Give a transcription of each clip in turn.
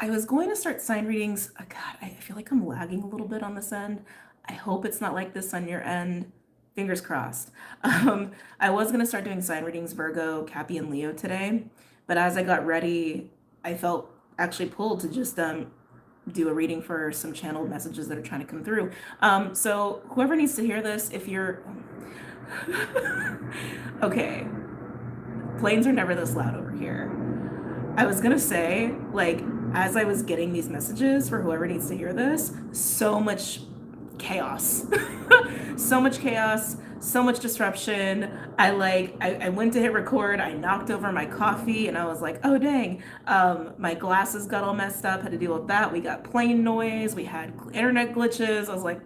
I was going to start sign readings. God, I feel like I'm lagging a little bit on this end. I hope it's not like this on your end. Fingers crossed. I was going to start doing sign readings, Virgo, Cappy, and Leo today. But as I got ready, I felt actually pulled to just do a reading for some channeled messages that are trying to come through. So whoever needs to hear this, if you're okay, planes are never this loud over here. I was gonna say, like, as I was getting these messages for whoever needs to hear this, so much chaos. So much chaos, so much disruption. I went to hit record, I knocked over my coffee, and I was like, oh dang. My glasses got all messed up, had to deal with that. We got plane noise, we had internet glitches. I was like,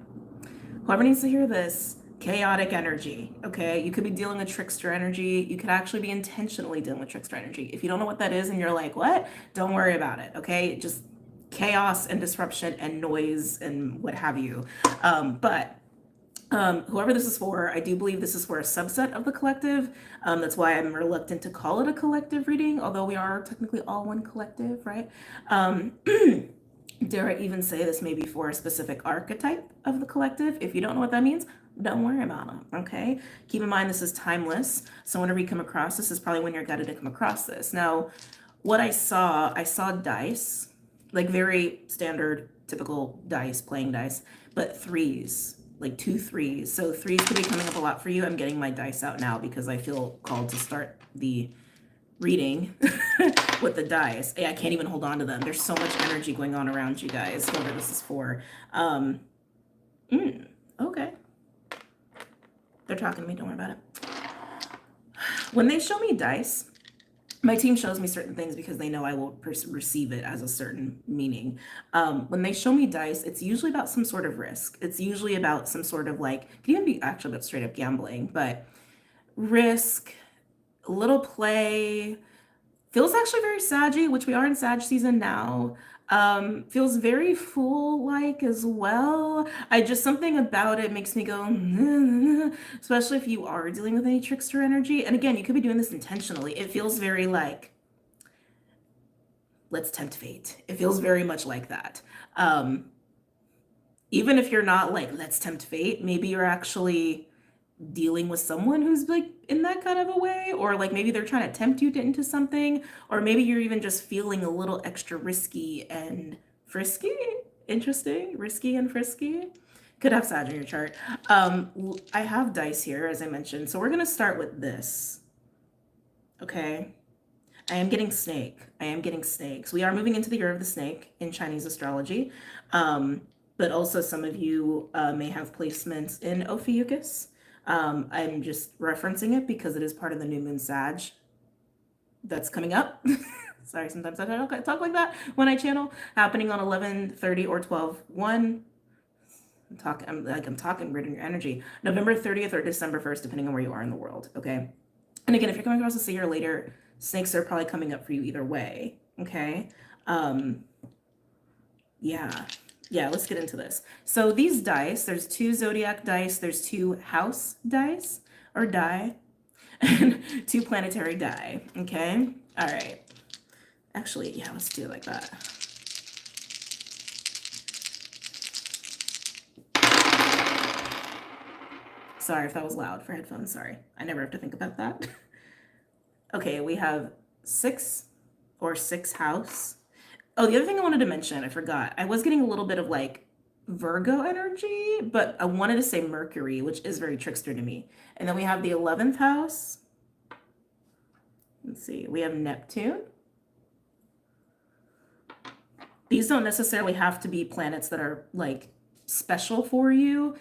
whoever needs to hear this, chaotic energy, okay? You could be dealing with trickster energy. You could actually be intentionally dealing with trickster energy. If you don't know what that is and you're like, what? Don't worry about it, okay? Just chaos and disruption and noise and what have you. But whoever this is for, I do believe this is for a subset of the collective. That's why I'm reluctant to call it a collective reading, although we are technically all one collective, right? Dare I even say this may be for a specific archetype of the collective? If you don't know what that means, don't worry about it, okay? Keep in mind this is timeless, so whenever you come across this is probably when you're guided to come across this. Now, what I saw dice, like very standard, typical dice, playing dice, but threes, like 2 3s. So threes could be coming up a lot for you. I'm getting my dice out now because I feel called to start the reading with the dice. I can't even hold on to them. There's so much energy going on around you guys, whoever this is for. Okay. They're talking to me, don't worry about it. When they show me dice, my team shows me certain things because they know I will receive it as a certain meaning. When they show me dice, it's usually about some sort of risk. It's usually about some sort of like, it can even be actually about straight up gambling, but risk, a little play, feels actually very saggy, which we are in Sag season now. Feels very fool-like as well. Something about it makes me go, especially if you are dealing with any trickster energy. And again, you could be doing this intentionally. It feels very like, let's tempt fate. It feels very much like that. Even if you're not like, let's tempt fate, maybe you're actually dealing with someone who's like in that kind of a way, or like maybe they're trying to tempt you into something, or maybe you're even just feeling a little extra risky and frisky. Interesting. Risky and frisky. Could have Sag in your chart. I have dice here, as I mentioned, so we're gonna start with this. Okay. I am getting snake. I am getting snakes. We are moving into the year of the snake in Chinese astrology. But also some of you may have placements in Ophiuchus. I'm just referencing it because it is part of the new moon Sag that's coming up. Sorry, sometimes I talk like that when I channel. Happening on 11/30 or 12/1. I'm talking rid of your energy. November 30th or December 1st, depending on where you are in the world. Okay. And again, if you're coming across this a year later, snakes are probably coming up for you either way. Okay. Yeah, let's get into this. So these dice, there's 2 zodiac dice, there's 2 house dice or die, and 2 planetary die. Okay. All right. Actually, yeah, let's do it like that. Sorry if that was loud for headphones. Sorry. I never have to think about that. Okay, we have 6 or 6 house. Oh, the other thing I wanted to mention, I forgot. I was getting a little bit of like Virgo energy, but I wanted to say Mercury, which is very trickster to me. And then we have the 11th house. Let's see, we have Neptune. These don't necessarily have to be planets that are like special for you.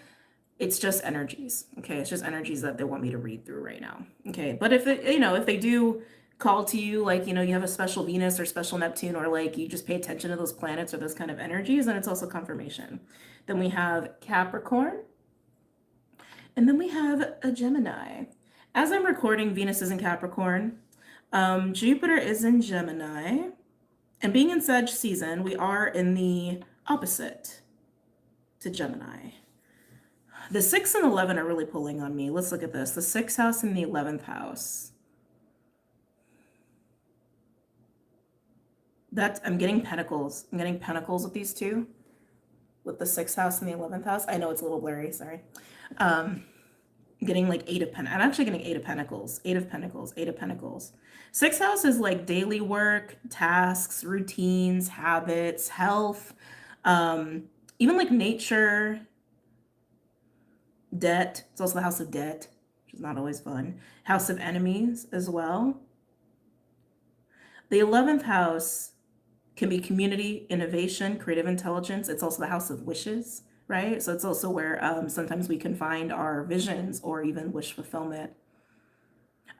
It's just energies. Okay, it's just energies that they want me to read through right now. Okay, but if it, if they do call to you, like, you have a special Venus or special Neptune, or like you just pay attention to those planets or those kind of energies, then it's also confirmation. Then we have Capricorn, and then we have a Gemini. As I'm recording, Venus is in Capricorn, Jupiter is in Gemini, and being in Sag season, we are in the opposite to Gemini. The 6 and 11 are really pulling on me. Let's look at this. The 6th house and the 11th house. I'm getting pentacles. I'm getting pentacles with these two, with the 6th house and the 11th house. I know it's a little blurry, sorry. Getting like 8 of Pentacles. I'm actually getting 8 of Pentacles, 8 of Pentacles, 8 of Pentacles. 6th house is like daily work, tasks, routines, habits, health, even like nature, debt. It's also the house of debt, which is not always fun. House of enemies as well. The 11th house can be community, innovation, creative intelligence. It's also the house of wishes, right? So it's also where sometimes we can find our visions or even wish fulfillment.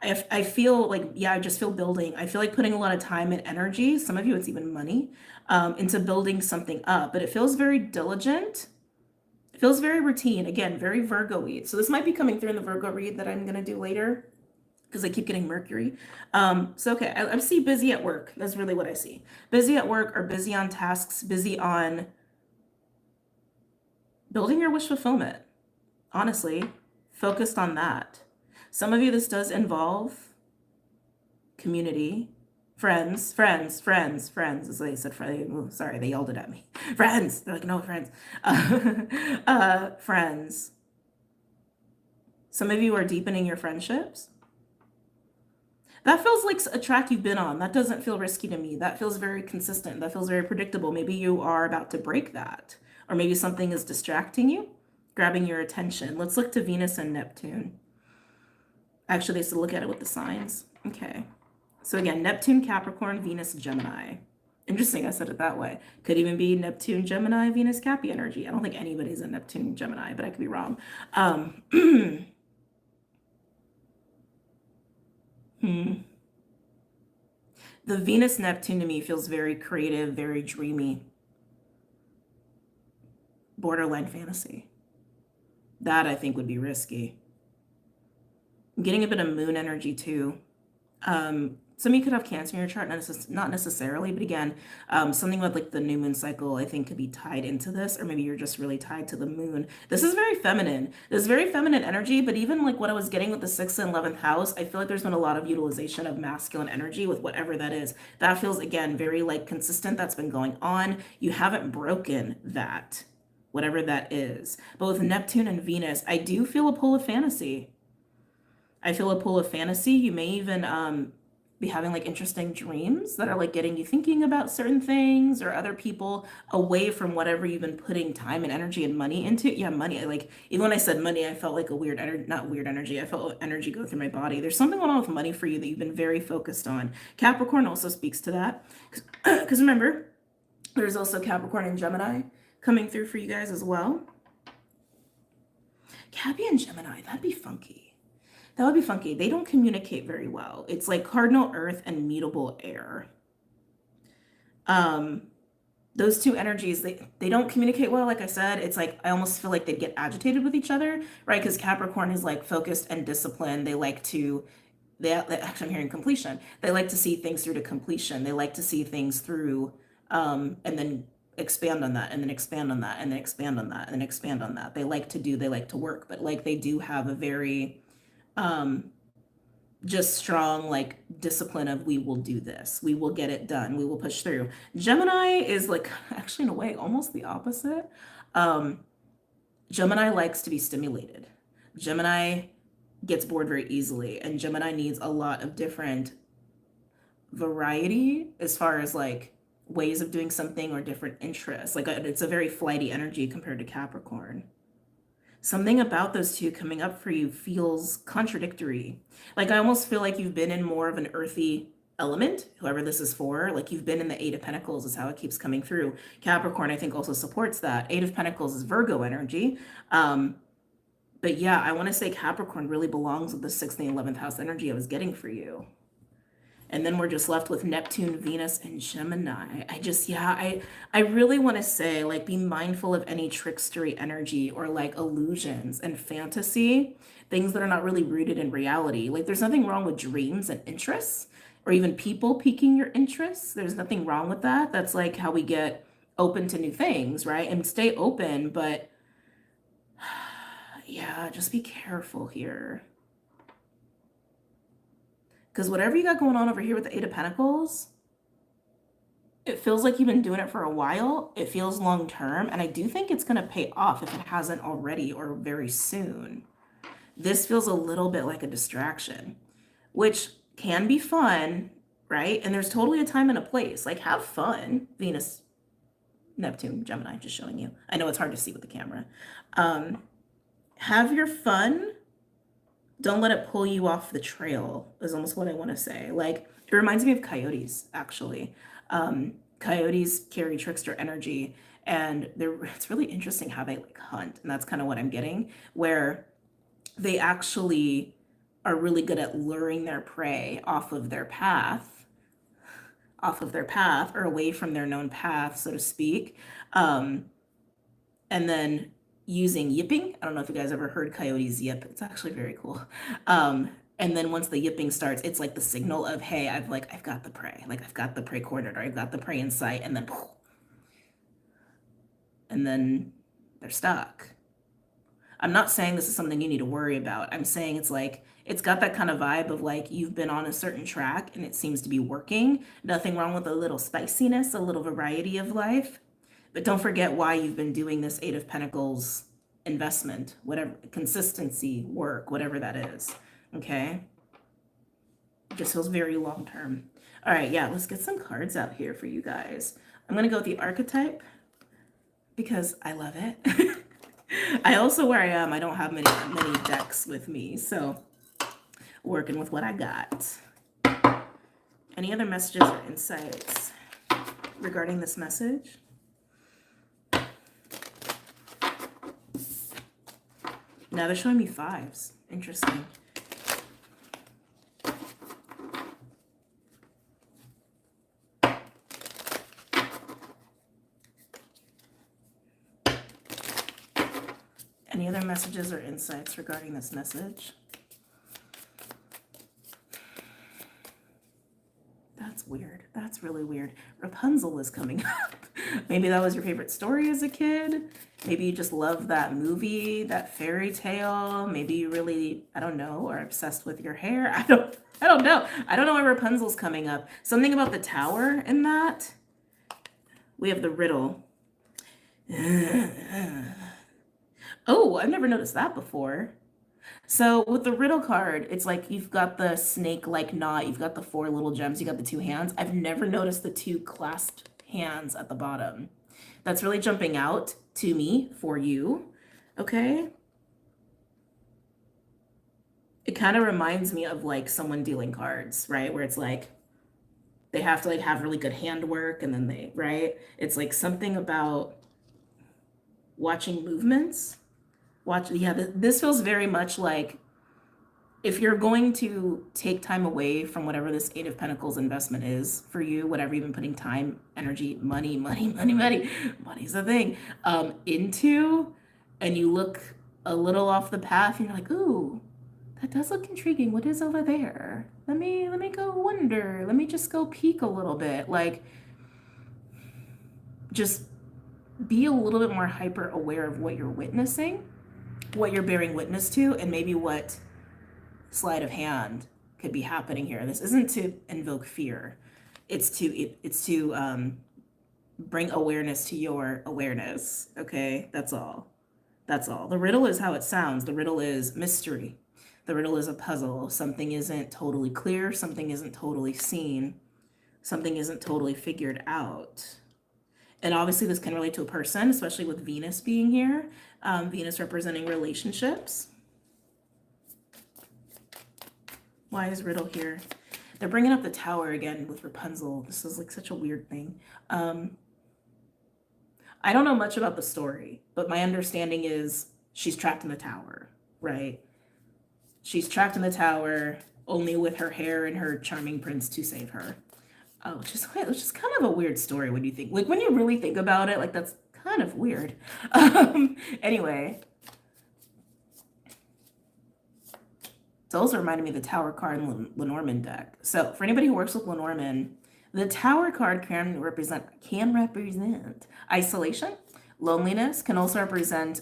I feel like, yeah, I just feel building. I feel like putting a lot of time and energy, some of you it's even money, into building something up, but it feels very diligent. It feels very routine. Again, very Virgo-y. So this might be coming through in the Virgo read that I'm going to do later because I keep getting Mercury. So, okay, I see busy at work. That's really what I see. Busy at work or busy on tasks, busy on building your wish fulfillment. Honestly, focused on that. Some of you, this does involve community, friends, as they said, sorry, they yelled it at me. Friends, they're like, no, friends. Friends. Some of you are deepening your friendships. That feels like a track you've been on. That doesn't feel risky to me. That feels very consistent. That feels very predictable. Maybe you are about to break that. Or maybe something is distracting you, grabbing your attention. Let's look to Venus and Neptune. Actually, they should look at it with the signs. Okay. So again, Neptune, Capricorn, Venus, Gemini. Interesting, I said it that way. Could even be Neptune, Gemini, Venus, Cappy energy. I don't think anybody's a Neptune, Gemini, but I could be wrong. The Venus Neptune to me feels very creative, very dreamy, borderline fantasy. That I think would be risky. I'm getting a bit of moon energy too. Some of you could have Cancer in your chart, not necessarily, but again, something with like the new moon cycle, I think could be tied into this, or maybe you're just really tied to the moon. This is very feminine. This is very feminine energy, but even like what I was getting with the 6th and 11th house, I feel like there's been a lot of utilization of masculine energy with whatever that is. That feels, again, very like consistent. That's been going on. You haven't broken that, whatever that is. But with Neptune and Venus, I do feel a pull of fantasy. I feel a pull of fantasy. You may even be having like interesting dreams that are like getting you thinking about certain things or other people away from whatever you've been putting time and energy and money into. Yeah, money. Like even when I said money, I felt like a weird energy, not weird energy. I felt energy go through my body. There's something going on with money for you that you've been very focused on. Capricorn also speaks to that. Because remember, there's also Capricorn and Gemini coming through for you guys as well. Cappy and Gemini, that'd be funky. That would be funky. They don't communicate very well. It's like cardinal earth and mutable air. Those two energies, they don't communicate well. Like I said, it's like I almost feel like they get agitated with each other, right? Because Capricorn is like focused and disciplined. Actually, I'm hearing completion. They like to see things through to completion. They like to see things through and then expand on that and then expand on that and then expand on that and then expand on that. They like to work, but like they do have a very just strong like discipline of we will do this, we will get it done, we will push through. Gemini is like actually in a way almost the opposite. Gemini likes to be stimulated. Gemini gets bored very easily, and Gemini needs a lot of different variety as far as like ways of doing something or different interests. Like it's a very flighty energy compared to Capricorn. Something about those two coming up for you feels contradictory. Like I almost feel like you've been in more of an earthy element, whoever this is for. Like you've been in the 8 of Pentacles is how it keeps coming through. Capricorn, I think, also supports that. 8 of Pentacles is Virgo energy. But yeah, I want to say Capricorn really belongs with the 6th and 11th house energy I was getting for you. And then we're just left with Neptune, Venus, and Gemini. I really want to say, like, be mindful of any trickstery energy or like illusions and fantasy, things that are not really rooted in reality. Like, there's nothing wrong with dreams and interests or even people piquing your interests. There's nothing wrong with that. That's like how we get open to new things, right? And stay open, but yeah, just be careful here. Because whatever you got going on over here with the 8 of Pentacles, It feels like you've been doing it for a while. It feels long term, and I do think it's going to pay off if it hasn't already or very soon. This feels a little bit like a distraction, which can be fun, right? And there's totally a time and a place. Like, have fun. Venus, Neptune, Gemini, just showing you. I know it's hard to see with the camera. Have your fun. Don't let it pull you off the trail, is almost what I want to say. Like, it reminds me of coyotes, actually. Coyotes carry trickster energy, and it's really interesting how they like hunt. And that's kind of what I'm getting, where they actually are really good at luring their prey off of their path or away from their known path, so to speak. Um, and then using yipping. I don't know if you guys ever heard coyotes yip. It's actually very cool. And then once the yipping starts, it's like the signal of, hey, I've got the prey. Like I've got the prey cornered, or I've got the prey in sight, and then they're stuck. I'm not saying this is something you need to worry about. I'm saying it's like, it's got that kind of vibe of like you've been on a certain track and it seems to be working. Nothing wrong with a little spiciness, a little variety of life. But don't forget why you've been doing this Eight of Pentacles investment, whatever, consistency, work, whatever that is. Okay? It just feels very long term. All right, yeah, let's get some cards out here for you guys. I'm going to go with the archetype because I love it. I also, where I am, I don't have many decks with me, so working with what I got. Any other messages or insights regarding this message? Now they're showing me fives. Interesting. Any other messages or insights regarding this message? That's weird. That's really weird. Rapunzel is coming up. Maybe that was your favorite story as a kid. Maybe you just love that movie, that fairy tale. Maybe you really, I don't know, are obsessed with your hair. I don't know. I don't know why Rapunzel's coming up. Something about the tower in that. We have the riddle. Oh, I've never noticed that before. So with the riddle card, it's like you've got the snake-like knot, you've got the four little gems, you got the two hands. I've never noticed the two clasped hands at the bottom. That's really jumping out to me for you, okay? It kind of reminds me of like someone dealing cards, right? Where it's like they have to like have really good handwork and then they, right? It's like something about watching movements. This feels very much like if you're going to take time away from whatever this Eight of Pentacles investment is for you, whatever you've been putting time, energy, money's a thing, into, and you look a little off the path and you're like, ooh, that does look intriguing. What is over there? Let me go wonder. Let me just go peek a little bit. Like, just be a little bit more hyper aware of what you're witnessing, what you're bearing witness to, and maybe what sleight of hand could be happening here. This isn't to invoke fear. It's to bring awareness to your awareness. Okay, that's all. That's all. The riddle is how it sounds. The riddle is mystery. The riddle is a puzzle. Something isn't totally clear. Something isn't totally seen. Something isn't totally figured out. And obviously this can relate to a person, especially with Venus being here. Venus representing relationships. Why is riddle here? They're bringing up the tower again with Rapunzel. This is like such a weird thing. I don't know much about the story, but my understanding is she's trapped in the tower, right? She's trapped in the tower only with her hair and her charming prince to save her. Oh, it's just kind of a weird story when you think, like when you really think about it, like that's kind of weird. Anyway. It's also reminded me of the Tower card in Lenormand deck. So for anybody who works with Lenormand, the Tower card can represent isolation, loneliness, can also represent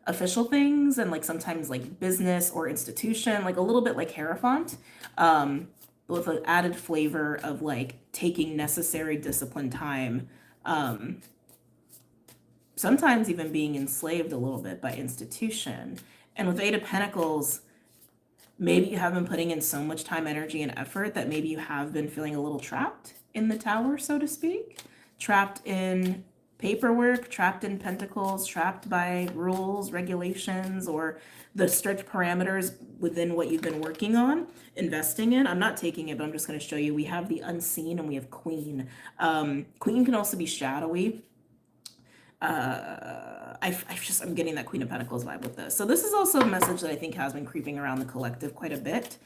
official things and like sometimes like business or institution, like a little bit like Hierophant. but with an added flavor of like taking necessary discipline time. Sometimes even being enslaved a little bit by institution. And with Eight of Pentacles, maybe you have been putting in so much time, energy, and effort that maybe you have been feeling a little trapped in the tower, so to speak. Trapped in paperwork, trapped in pentacles, trapped by rules, regulations, or the strict parameters within what you've been working on, investing in. I'm not taking it, but I'm just going to show you. We have the unseen and we have Queen. Queen can also be shadowy. I'm getting that Queen of Pentacles vibe with this. So this is also a message that I think has been creeping around the collective quite a bit.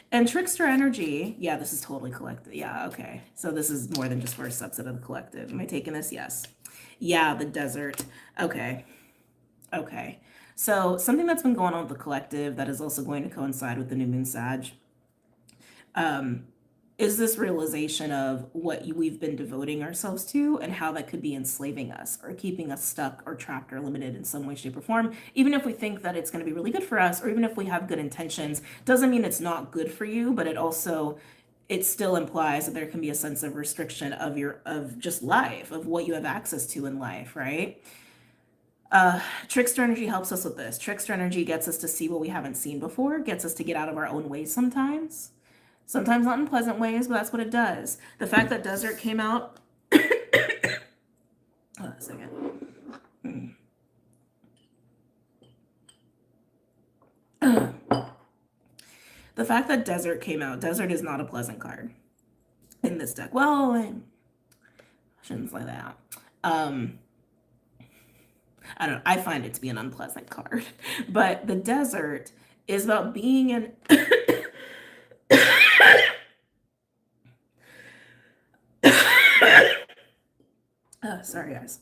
And trickster energy, yeah, this is totally collective. Yeah, okay. So this is more than just for a subset of the collective. Am I taking this? Yes. Yeah, the desert. Okay. Okay. So something that's been going on with the collective that is also going to coincide with the new moon Sag. Is this realization of what we've been devoting ourselves to and how that could be enslaving us or keeping us stuck or trapped or limited in some way, shape, or form. Even if we think that it's going to be really good for us, or even if we have good intentions, doesn't mean it's not good for you, but it still implies that there can be a sense of restriction of just life, of what you have access to in life, right? Trickster energy helps us with this. Trickster energy gets us to see what we haven't seen before, gets us to get out of our own ways sometimes. Sometimes not in pleasant ways, but that's what it does. The fact that desert came out. Hold on a second. The fact that desert came out. Desert is not a pleasant card in this deck. Well, I shouldn't say that. I don't know. I find it to be an unpleasant card. But the desert is about being in. Sorry, guys.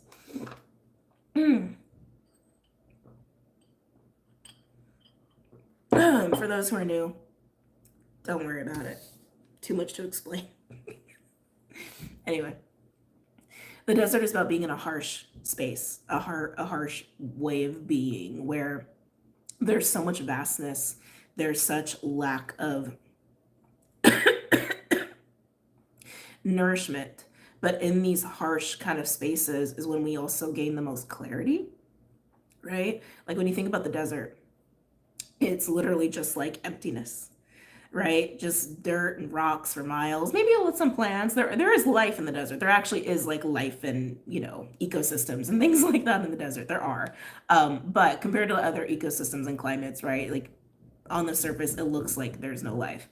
For those who are new, don't worry about it. Too much to explain. Anyway, the desert is about being in a harsh space, a harsh way of being where there's so much vastness, there's such lack of nourishment. But in these harsh kind of spaces is when we also gain the most clarity, right? Like when you think about the desert, it's literally just like emptiness, right? Just dirt and rocks for miles, maybe with some plants. There is life in the desert. There actually is like life and, ecosystems and things like that in the desert. There are. But compared to other ecosystems and climates, right? Like on the surface, it looks like there's no life.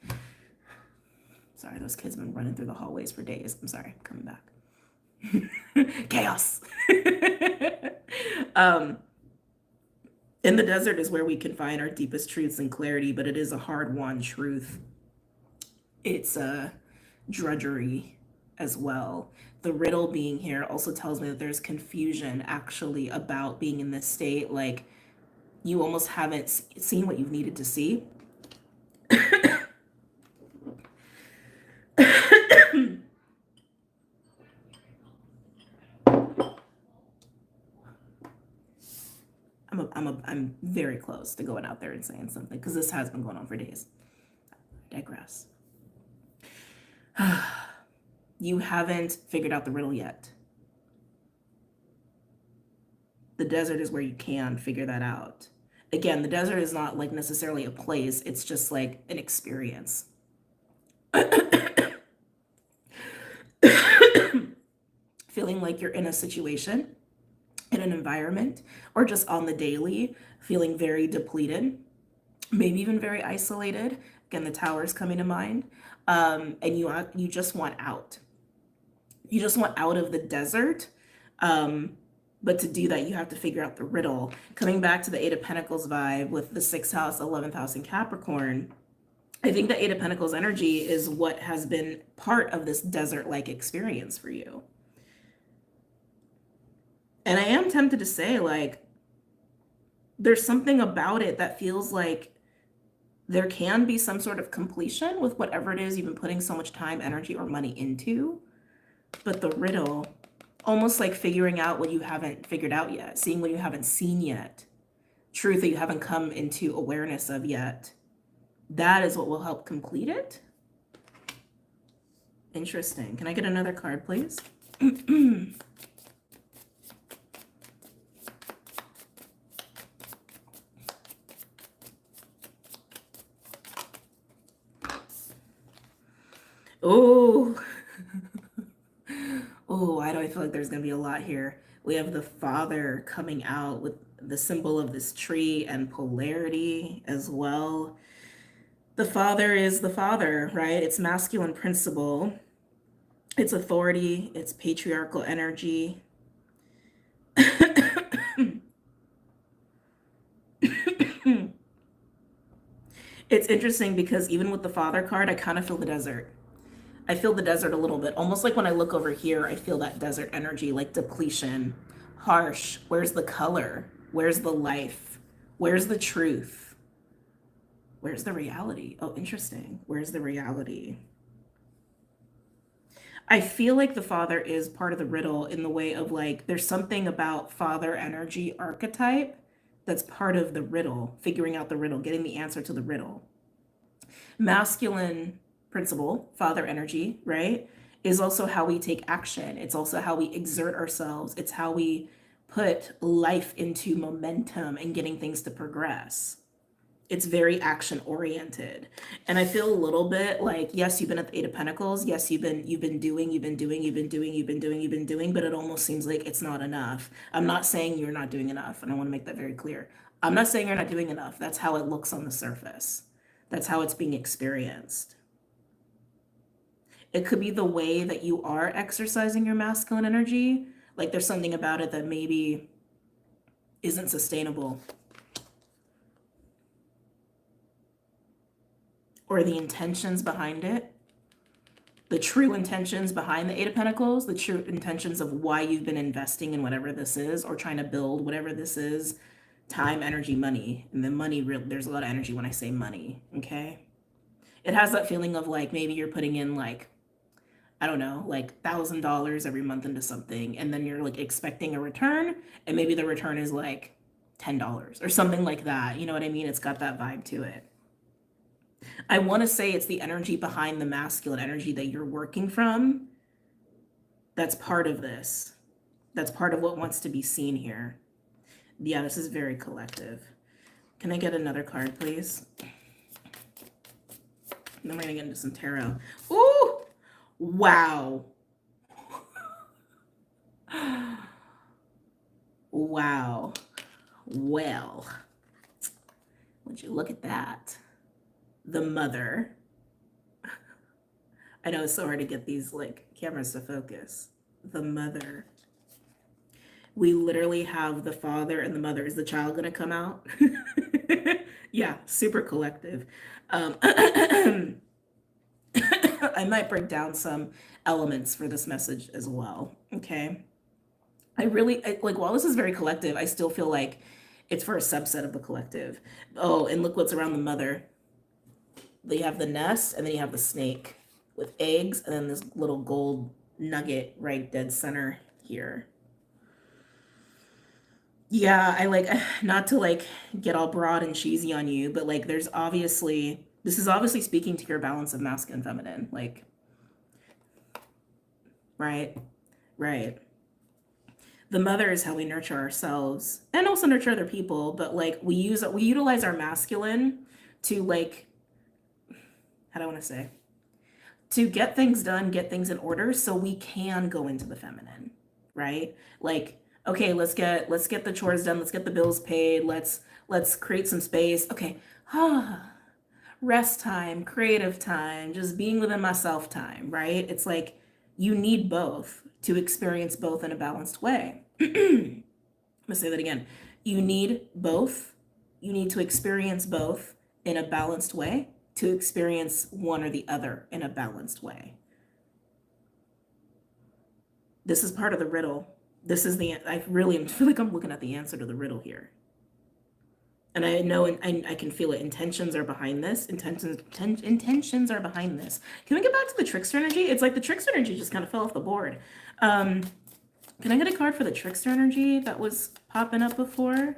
Sorry, those kids have been running through the hallways for days. I'm sorry, I'm coming back. Chaos. In the desert is where we can find our deepest truths and clarity, but it is a hard-won truth. It's a drudgery as well. The riddle being here also tells me that there's confusion actually about being in this state. Like you almost haven't seen what you've needed to see. I'm very close to going out there and saying something because this has been going on for days. I digress. You haven't figured out the riddle yet. The desert is where you can figure that out. Again, the desert is not like necessarily a place. It's just like an experience. Feeling like you're in a situation, in an environment, or just on the daily, feeling very depleted, maybe even very isolated. Again, the tower is coming to mind. And you just want out. You just want out of the desert. But to do that, you have to figure out the riddle. Coming back to the Eight of Pentacles vibe with the 6th house, 11th house in Capricorn, I think the Eight of Pentacles energy is what has been part of this desert-like experience for you. And I am tempted to say, like, there's something about it that feels like there can be some sort of completion with whatever it is you've been putting so much time, energy, or money into. But the riddle, almost like figuring out what you haven't figured out yet, seeing what you haven't seen yet. truth that you haven't come into awareness of yet. That is what will help complete it. Interesting. Can I get another card, please? Oh, oh, why do I feel like there's going to be a lot here? We have the Father coming out with the symbol of this tree and polarity as well. The Father is the Father, right? It's masculine principle. It's authority. It's patriarchal energy. It's interesting because even with the Father card, I kind of feel the desert. I feel the desert a little bit. Almost like when I look over here, I feel that desert energy, like depletion, harsh. Where's the color? Where's the life? Where's the truth? Where's the reality? Oh, interesting. Where's the reality? I feel like the Father is part of the riddle in the way of like, there's something about Father energy archetype that's part of the riddle, figuring out the riddle, getting the answer to the riddle. Masculine principle, Father energy, right, is also how we take action. It's also how we exert ourselves. It's how we put life into momentum and getting things to progress. It's very action oriented. And I feel a little bit like, yes, you've been at the Eight of Pentacles. Yes, you've been doing, but it almost seems like it's not enough. I'm not saying you're not doing enough, and I want to make that very clear. I'm not saying you're not doing enough. That's how it looks on the surface. That's how it's being experienced. It could be the way that you are exercising your masculine energy. Like there's something about it that maybe isn't sustainable. Or the intentions behind it. The true intentions behind the Eight of Pentacles. The true intentions of why you've been investing in whatever this is or trying to build whatever this is. Time, energy, money. And the money, there's a lot of energy when I say money, okay? It has that feeling of like maybe you're putting in like, I don't know, like $1,000 every month into something, and then you're like expecting a return, and maybe the return is like $10 or something like that. You know what I mean? It's got that vibe to it. I want to say it's the energy behind the masculine energy that you're working from. That's part of this. That's part of what wants to be seen here. Yeah, this is very collective. Can I get another card, please? And then we're going to get into some tarot. Ooh! Wow. Wow. Well, would you look at that? The Mother. I know it's so hard to get these like cameras to focus. The Mother. We literally have the Father and the Mother. Is the child going to come out? Yeah, super collective. I might break down some elements for this message as well. Okay. Like, while this is very collective, I still feel like it's for a subset of the collective. Oh, and look what's around the Mother. You have the nest, and then you have the snake with eggs, and then this little gold nugget right dead center here. Yeah, I like, not to like get all broad and cheesy on you, but like this is obviously speaking to your balance of masculine and feminine, like, right? The Mother is how we nurture ourselves and also nurture other people, but like we utilize our masculine to like, how do I want to say? To get things done, get things in order so we can go into the feminine, right? Like, okay, let's get the chores done, let's get the bills paid, let's create some space. Okay. Rest time, creative time, just being within myself time, right? It's like you need both to experience both in a balanced way. I'm gonna say that again. You need both. You need to experience both in a balanced way to experience one or the other in a balanced way. This is part of the riddle. I really feel like I'm looking at the answer to the riddle here. And I know, and I can feel it. Intentions are behind this. Intentions are behind this. Can we get back to the trickster energy? It's like the trickster energy just kind of fell off the board. Can I get a card for the trickster energy that was popping up before?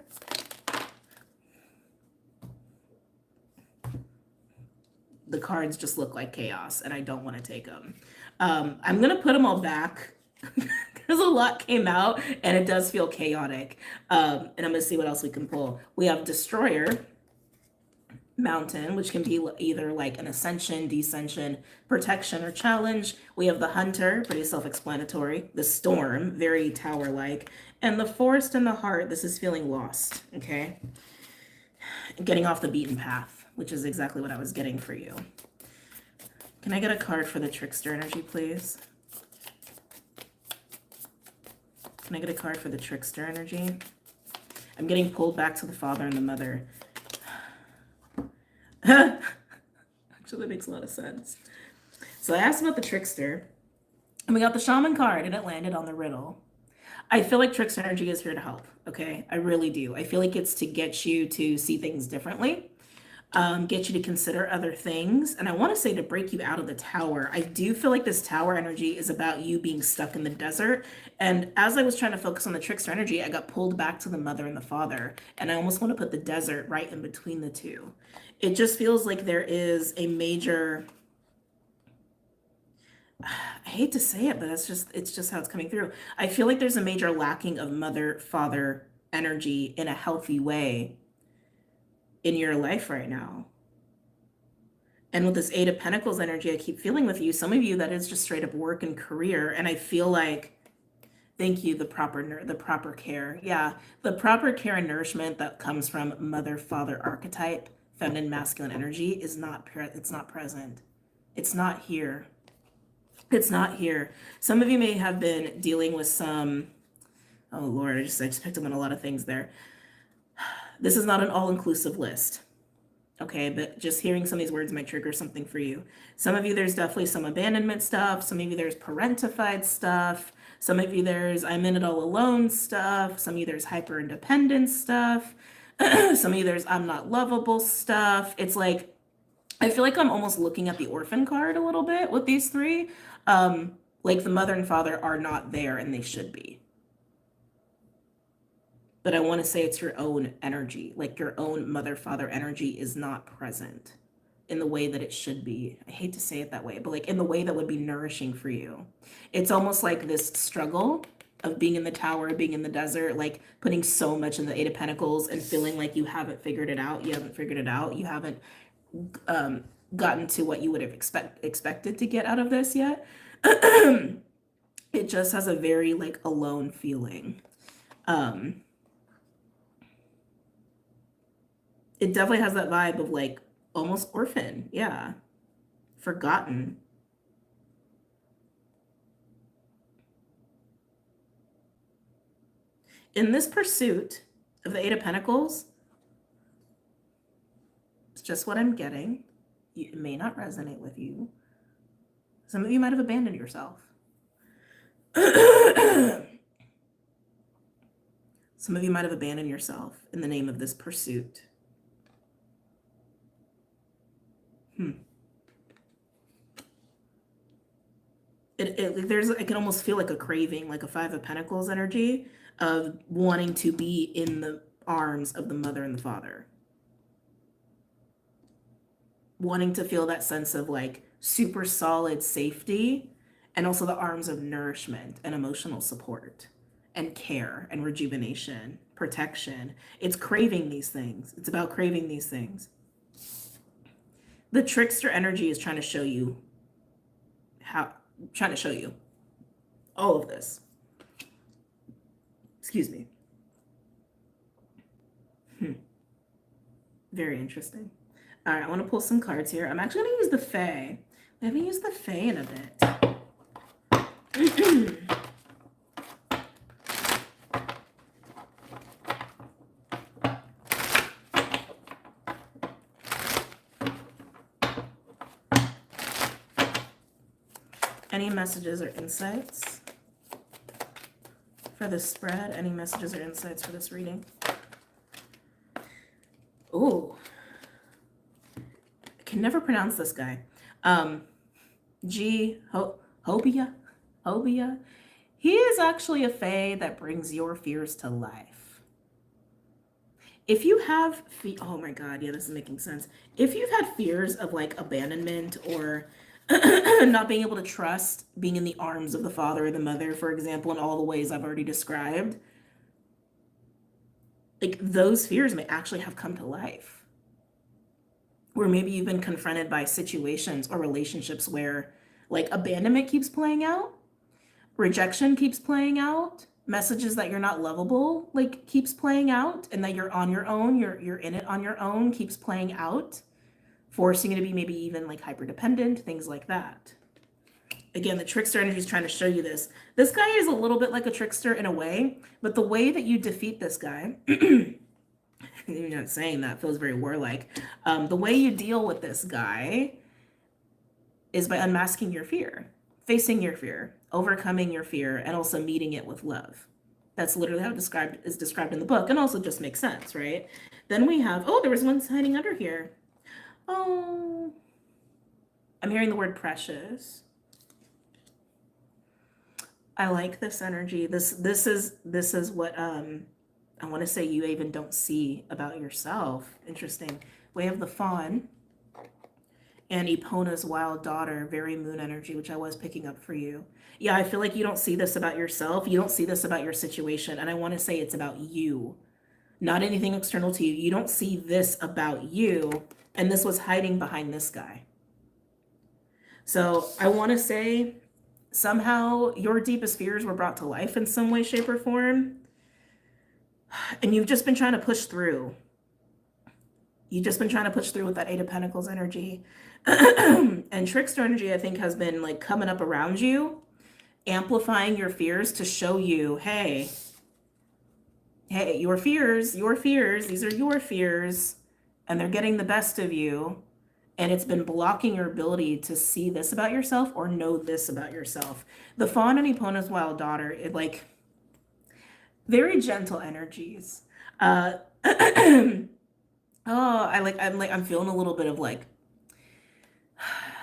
the cards just look like chaos and I don't want to take them. I'm going to put them all back because a lot came out and it does feel chaotic. And I'm going to see what else we can pull. We have Destroyer, Mountain, which can be either like an ascension, descension, protection, or challenge. We have the Hunter, pretty self-explanatory. The Storm, very tower-like. And the Forest and the Heart, this is feeling lost, okay? Getting off the beaten path, which is exactly what I was getting for you. Can I get a card for the Trickster energy, please? Can I get a card for the Trickster energy? I'm getting pulled back to the Father and the Mother. Actually, that makes a lot of sense. So I asked about the Trickster, and we got the Shaman card, and it landed on the riddle. I feel like Trickster energy is here to help, okay? I really do. I feel like it's to get you to see things differently, get you to consider other things, and I want to say to break you out of the tower. I do feel like this tower energy is about you being stuck in the desert, and as I was trying to focus on the Trickster energy, I got pulled back to the Mother and the Father, and I almost want to put the desert right in between the two. It just feels like there is a major, I hate to say it, but it's just how it's coming through. I feel like there's a major lacking of mother-father energy in a healthy way in your life right now. And with this Eight of Pentacles energy I keep feeling with you, some of you that is just straight up work and career, and I feel like, thank you, the proper care. Yeah, the proper care and nourishment that comes from mother-father archetype, feminine masculine energy is not it's not present. It's not here. It's not here. Some of you may have been dealing with some, oh Lord, I just picked up on a lot of things there. This is not an all-inclusive list. Okay, but just hearing some of these words might trigger something for you. Some of you, there's definitely some abandonment stuff. Some of you, there's parentified stuff. Some of you, there's I'm in it all alone stuff. Some of you, there's hyper independence stuff. Some of you, there's I'm not lovable stuff. It's like, I feel like I'm almost looking at the orphan card a little bit with these three. Like the mother and father are not there and they should be. But I want to say it's your own energy, like your own mother-father energy is not present in the way that it should be. I hate to say it that way, but like in the way that would be nourishing for you. It's almost like this struggle of being in the tower, being in the desert, like putting so much in the Eight of Pentacles and feeling like you haven't figured it out. You haven't figured it out. You haven't gotten to what you would have expected to get out of this yet. It just has a very like alone feeling. It definitely has that vibe of like almost orphan. Yeah. Forgotten. In this pursuit of the Eight of Pentacles, it's just what I'm getting. It may not resonate with you. Some of you might have abandoned yourself. Some of you might have abandoned yourself in the name of this pursuit. I can almost feel like a craving, like a Five of Pentacles energy of wanting to be in the arms of the mother and the father. Wanting to feel that sense of like super solid safety and also the arms of nourishment and emotional support and care and rejuvenation, protection. It's craving these things. It's about craving these things. The Trickster energy is trying to show you all of this. Excuse me. Very interesting. All right, I want to pull some cards here. I'm actually going to use the Fae. I haven't used the Fae in a bit. Any messages or insights for this spread? Any messages or insights for this reading? Ooh. I can never pronounce this guy. Hobia. He is actually a fae that brings your fears to life. If you have, oh my God, yeah, this is making sense. If you've had fears of like abandonment or not being able to trust being in the arms of the father or the mother, for example, in all the ways I've already described, like those fears may actually have come to life. Or maybe you've been confronted by situations or relationships where like abandonment keeps playing out, rejection keeps playing out, messages that you're not lovable like keeps playing out, and that you're on your own, you're in it on your own keeps playing out, forcing you to be maybe even like hyper dependent, things like that. Again, the trickster energy is trying to show you this. This guy is a little bit like a trickster in a way, but the way that you defeat this guy, you're not saying that, feels very warlike. The way you deal with this guy is by unmasking your fear, facing your fear, overcoming your fear, and also meeting it with love. That's literally how it is described in the book, and also just makes sense, right? Then we have, oh, there was one hiding under here. Oh, I'm hearing the word precious. I like this energy. This is what I want to say you even don't see about yourself. Interesting. Way of the Fawn and Epona's wild daughter, very moon energy, which I was picking up for you. Yeah, I feel like you don't see this about yourself. You don't see this about your situation. And I want to say it's about you, not anything external to you. You don't see this about you. And this was hiding behind this guy. So I want to say somehow your deepest fears were brought to life in some way, shape, or form. And you've just been trying to push through. You've just been trying to push through with that Eight of Pentacles energy. And Trickster energy, I think, has been like coming up around you, amplifying your fears to show you, hey, your fears, these are your fears, and they're getting the best of you. And it's been blocking your ability to see this about yourself or know this about yourself. The Fawn and Epona's wild daughter, it like very gentle energies. Oh, I'm feeling a little bit of like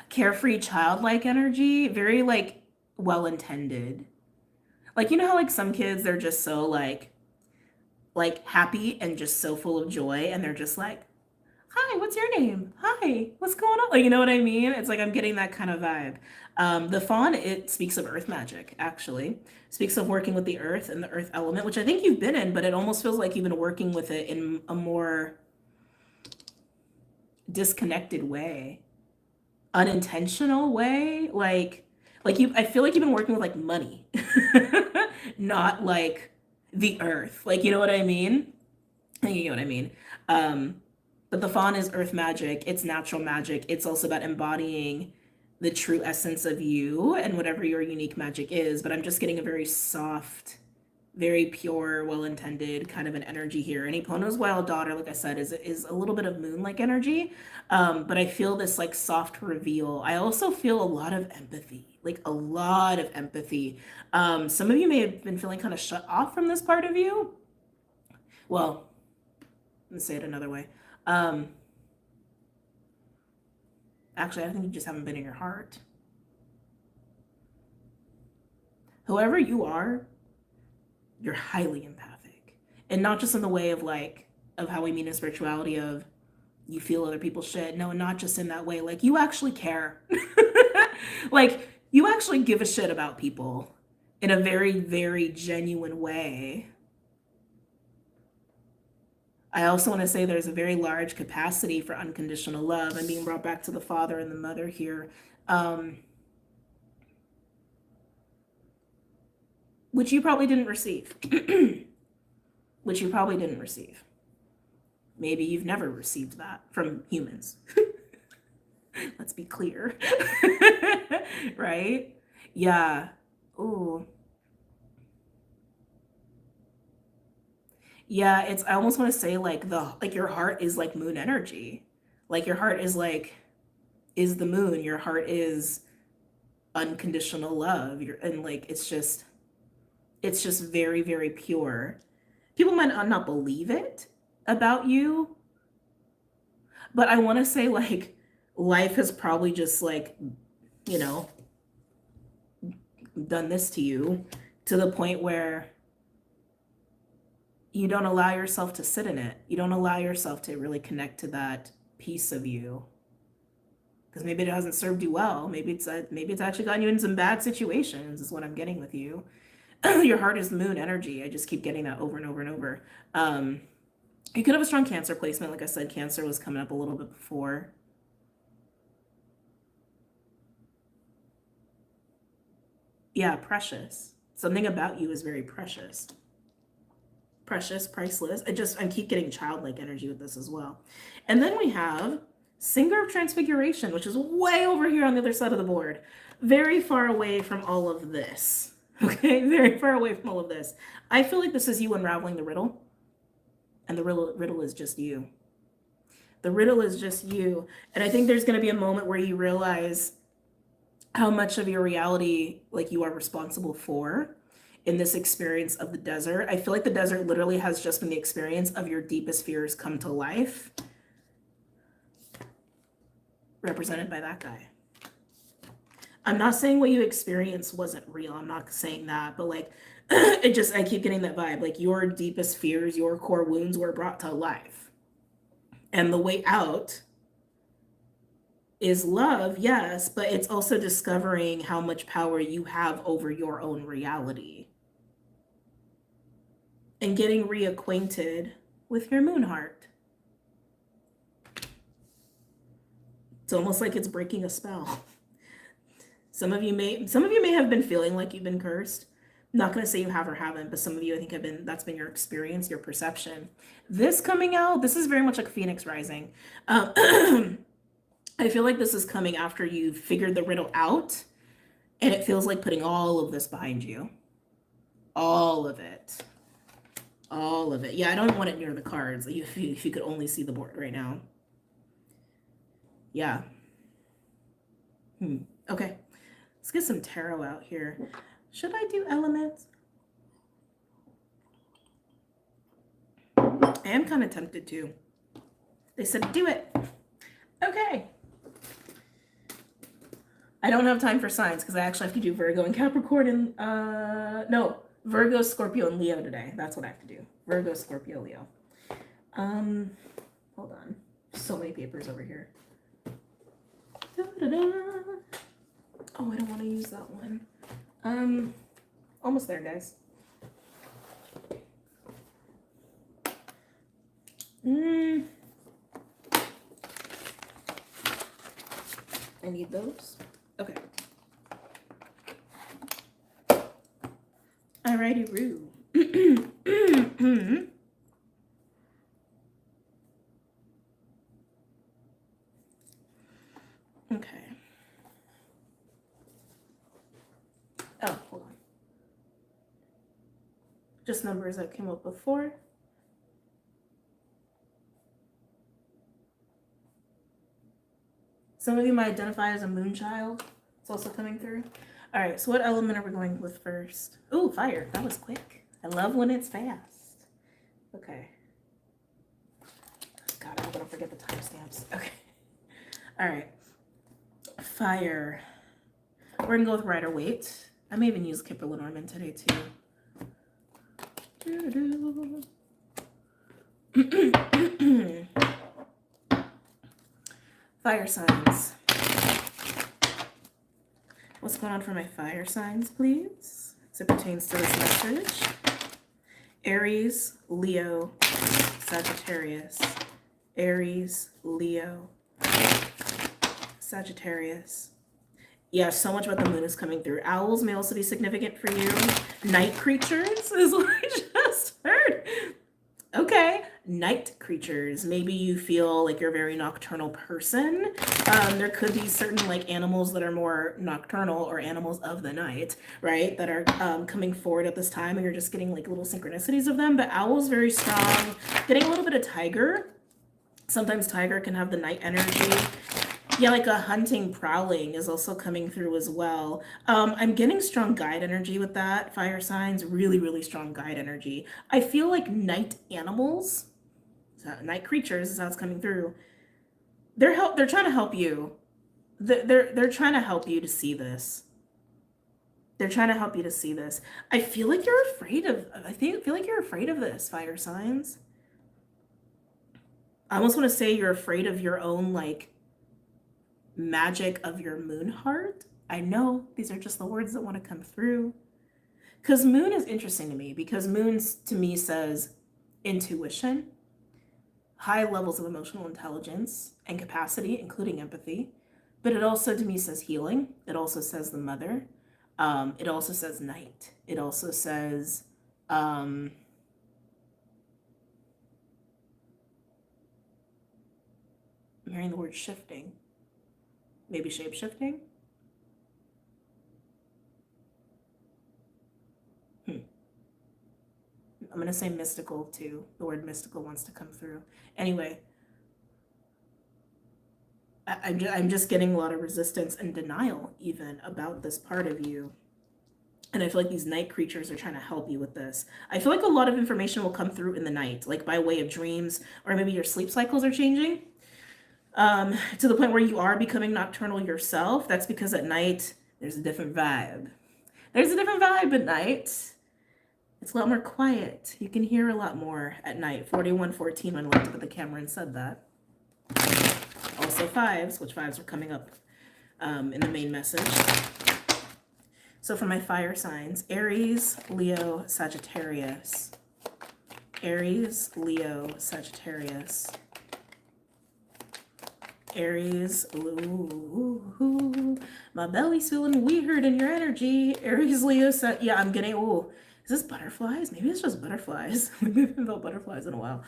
carefree childlike energy, very like well-intended. Like, you know how like some kids, they're just so like happy and just so full of joy, and they're just like, hi, what's your name? Hi, what's going on? Like, you know what I mean? It's like I'm getting that kind of vibe. The Fawn, it speaks of earth magic, actually. Speaks of working with the earth and the earth element, which I think you've been in, but it almost feels like you've been working with it in a more disconnected way, unintentional way. Like you, I feel like you've been working with like money, not like the earth. Like, you know what I mean? You know what I mean? But the Fawn is earth magic. It's natural magic. It's also about embodying the true essence of you and whatever your unique magic is. But I'm just getting a very soft, very pure, well-intended kind of an energy here. And Epona's wild daughter, like I said, is a little bit of moon-like energy. But I feel this like soft reveal. I also feel a lot of empathy, like a lot of empathy. Some of you may have been feeling kind of shut off from this part of you. Well, let me say it another way. Actually, I think you just haven't been in your heart. Whoever you are, you're highly empathic. And not just in the way of like, of how we mean in spirituality of you feel other people's shit. No, not just in that way. Like, you actually care. Like, you actually give a shit about people in a very, very genuine way. I also want to say there's a very large capacity for unconditional love. I'm being brought back to the father and the mother here, which you probably didn't receive. Which you probably didn't receive. Maybe you've never received that from humans. Let's be clear. Right? Yeah. Ooh. Yeah, it's, I almost want to say like your heart is like moon energy. Like your heart is like, is the moon. Your heart is unconditional love. And like, it's just very, very pure. People might not believe it about you, but I want to say like life has probably just like, you know, done this to you to the point where you don't allow yourself to sit in it. You don't allow yourself to really connect to that piece of you. Because maybe it hasn't served you well. Maybe it's actually gotten you in some bad situations, is what I'm getting with you. Your heart is moon energy. I just keep getting that over and over and over. You could have a strong Cancer placement. Like I said, Cancer was coming up a little bit before. Yeah, precious. Something about you is very precious. Precious, priceless. I keep getting childlike energy with this as well. And then we have Singer of Transfiguration, which is way over here on the other side of the board. Very far away from all of this. Okay, very far away from all of this. I feel like this is you unraveling the riddle. And the riddle is just you. The riddle is just you. And I think there's going to be a moment where you realize how much of your reality, like, you are responsible for in this experience of the desert. I feel like the desert literally has just been the experience of your deepest fears come to life, represented by that guy. I'm not saying what you experienced wasn't real. I'm not saying that, but like, I keep getting that vibe. Like, your deepest fears, your core wounds were brought to life. And the way out is love, yes, but it's also discovering how much power you have over your own reality. And getting reacquainted with your moon heart. It's almost like it's breaking a spell. Some of you may have been feeling like you've been cursed. I'm not going to say you have or haven't, but some of you, I think, that's been your experience, your perception. This coming out, this is very much like Phoenix rising. I feel like this is coming after you've figured the riddle out, and it feels like putting all of this behind you. All of it. All of it. Yeah, I don't want it near the cards. If you could only see the board right now. Yeah. Okay. Let's get some tarot out here. Should I do elements? I am kind of tempted to. They said do it. Okay. I don't have time for signs because I actually have to do Virgo and Capricorn and no, Virgo, Scorpio, and Leo today. That's what I have to do. Virgo, Scorpio, Leo. Hold on. So many papers over here. Da-da-da. Oh, I don't want to use that one. Almost there, guys. I need those. Okay. Alrighty, Roo. Okay. Oh, hold on. Just numbers that came up before. Some of you might identify as a moon child. It's also coming through. All right, so what element are we going with first? Oh, fire. That was quick. I love when it's fast. Okay. God, I hope I don't forget the timestamps. Okay. All right. Fire. We're going to go with Rider-Waite. I may even use Kipper Lenormand today, too. Fire signs. What's going on for my fire signs, please? As it pertains to this message. Aries, Leo, Sagittarius. Aries, Leo, Sagittarius. Yeah, so much about the moon is coming through. Owls may also be significant for you. Night creatures is what I just heard. Okay, night creatures. Maybe you feel like you're a very nocturnal person. There could be certain like animals that are more nocturnal or animals of the night, right? That are coming forward at this time, and you're just getting like little synchronicities of them. But owl's very strong. Getting a little bit of tiger. Sometimes tiger can have the night energy. Yeah, like a hunting, prowling is also coming through as well. I'm getting strong guide energy with that. Fire signs, really, really strong guide energy. I feel like night animals, night creatures is how it's coming through. They're trying to help you. They're trying to help you to see this. They're trying to help you to see this. I feel like you're afraid of, feel like you're afraid of this, fire signs. I almost want to say you're afraid of your own, like, magic of your moon heart. I know these are just the words that want to come through. Because moon is interesting to me, because moons to me says intuition, high levels of emotional intelligence and capacity, including empathy. But it also to me says healing. It also says the mother. It also says night. It also says I'm hearing the word shifting. Maybe shape shifting. I'm going to say mystical too. The word mystical wants to come through. Anyway, I'm just getting a lot of resistance and denial even about this part of you. And I feel like these night creatures are trying to help you with this. I feel like a lot of information will come through in the night, like by way of dreams, or maybe your sleep cycles are changing to the point where you are becoming nocturnal yourself. That's because at night, there's a different vibe. There's a different vibe at night. It's a lot more quiet. You can hear a lot more at night. 4114 when I looked up at the camera and said that. Also fives, which fives were coming up in the main message. So for my fire signs, Aries, Leo, Sagittarius. Aries, Leo, Sagittarius. Aries, ooh, my belly's feeling weird in your energy. Aries, Leo, yeah, I'm getting, ooh, is this butterflies? Maybe it's just butterflies. Maybe I haven't felt butterflies in a while.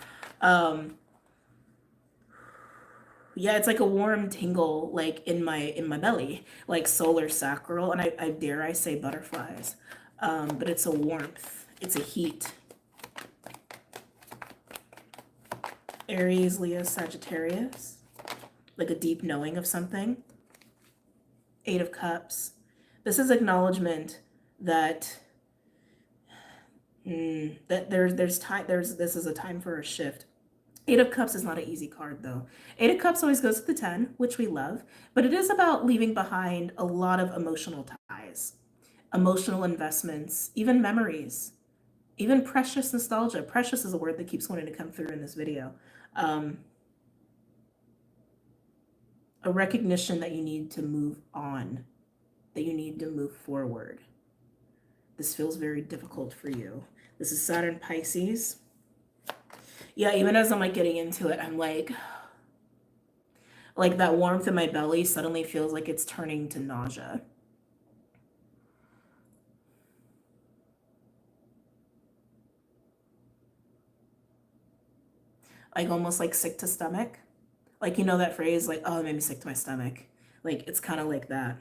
Yeah, it's like a warm tingle, like in my belly, like solar sacral, and I dare I say butterflies, but it's a warmth, it's a heat. Aries, Leo, Sagittarius, like a deep knowing of something. Eight of Cups. This is acknowledgement that this is a time for a shift. Eight of Cups is not an easy card though. Eight of Cups always goes to the 10, which we love, but it is about leaving behind a lot of emotional ties, emotional investments, even memories, even precious nostalgia. Precious is a word that keeps wanting to come through in this video. A recognition that you need to move on, that you need to move forward. This feels very difficult for you. This is Saturn Pisces. Yeah, even as I'm like getting into it, I'm like that warmth in my belly suddenly feels like it's turning to nausea. Like almost like sick to stomach. Like, you know that phrase, like, oh, it made me sick to my stomach. Like, it's kind of like that.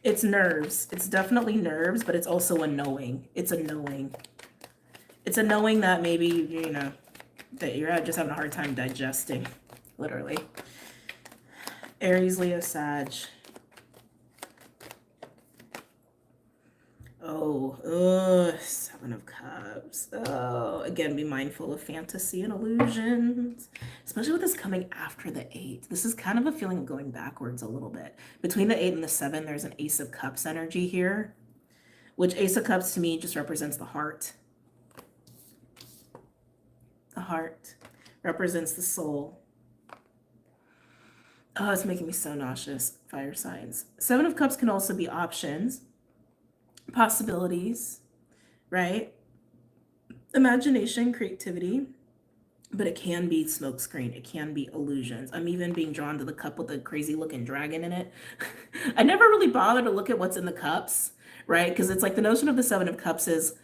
It's nerves. It's definitely nerves, but it's also a knowing. It's a knowing. It's a knowing that maybe, you know, that you're just having a hard time digesting, literally. Aries, Leo, Sag. Oh, Seven of Cups. Oh, again, be mindful of fantasy and illusions, especially with this coming after the 8. This is kind of a feeling of going backwards a little bit. Between the 8 and the 7, there's an Ace of Cups energy here, which Ace of Cups to me just represents the heart. The heart represents the soul. Oh, it's making me so nauseous, fire signs. Seven of Cups can also be options, possibilities, right? Imagination, creativity, but it can be smokescreen. It can be illusions. I'm even being drawn to the cup with the crazy looking dragon in it. I never really bother to look at what's in the cups, right? Because it's like the notion of the Seven of Cups is,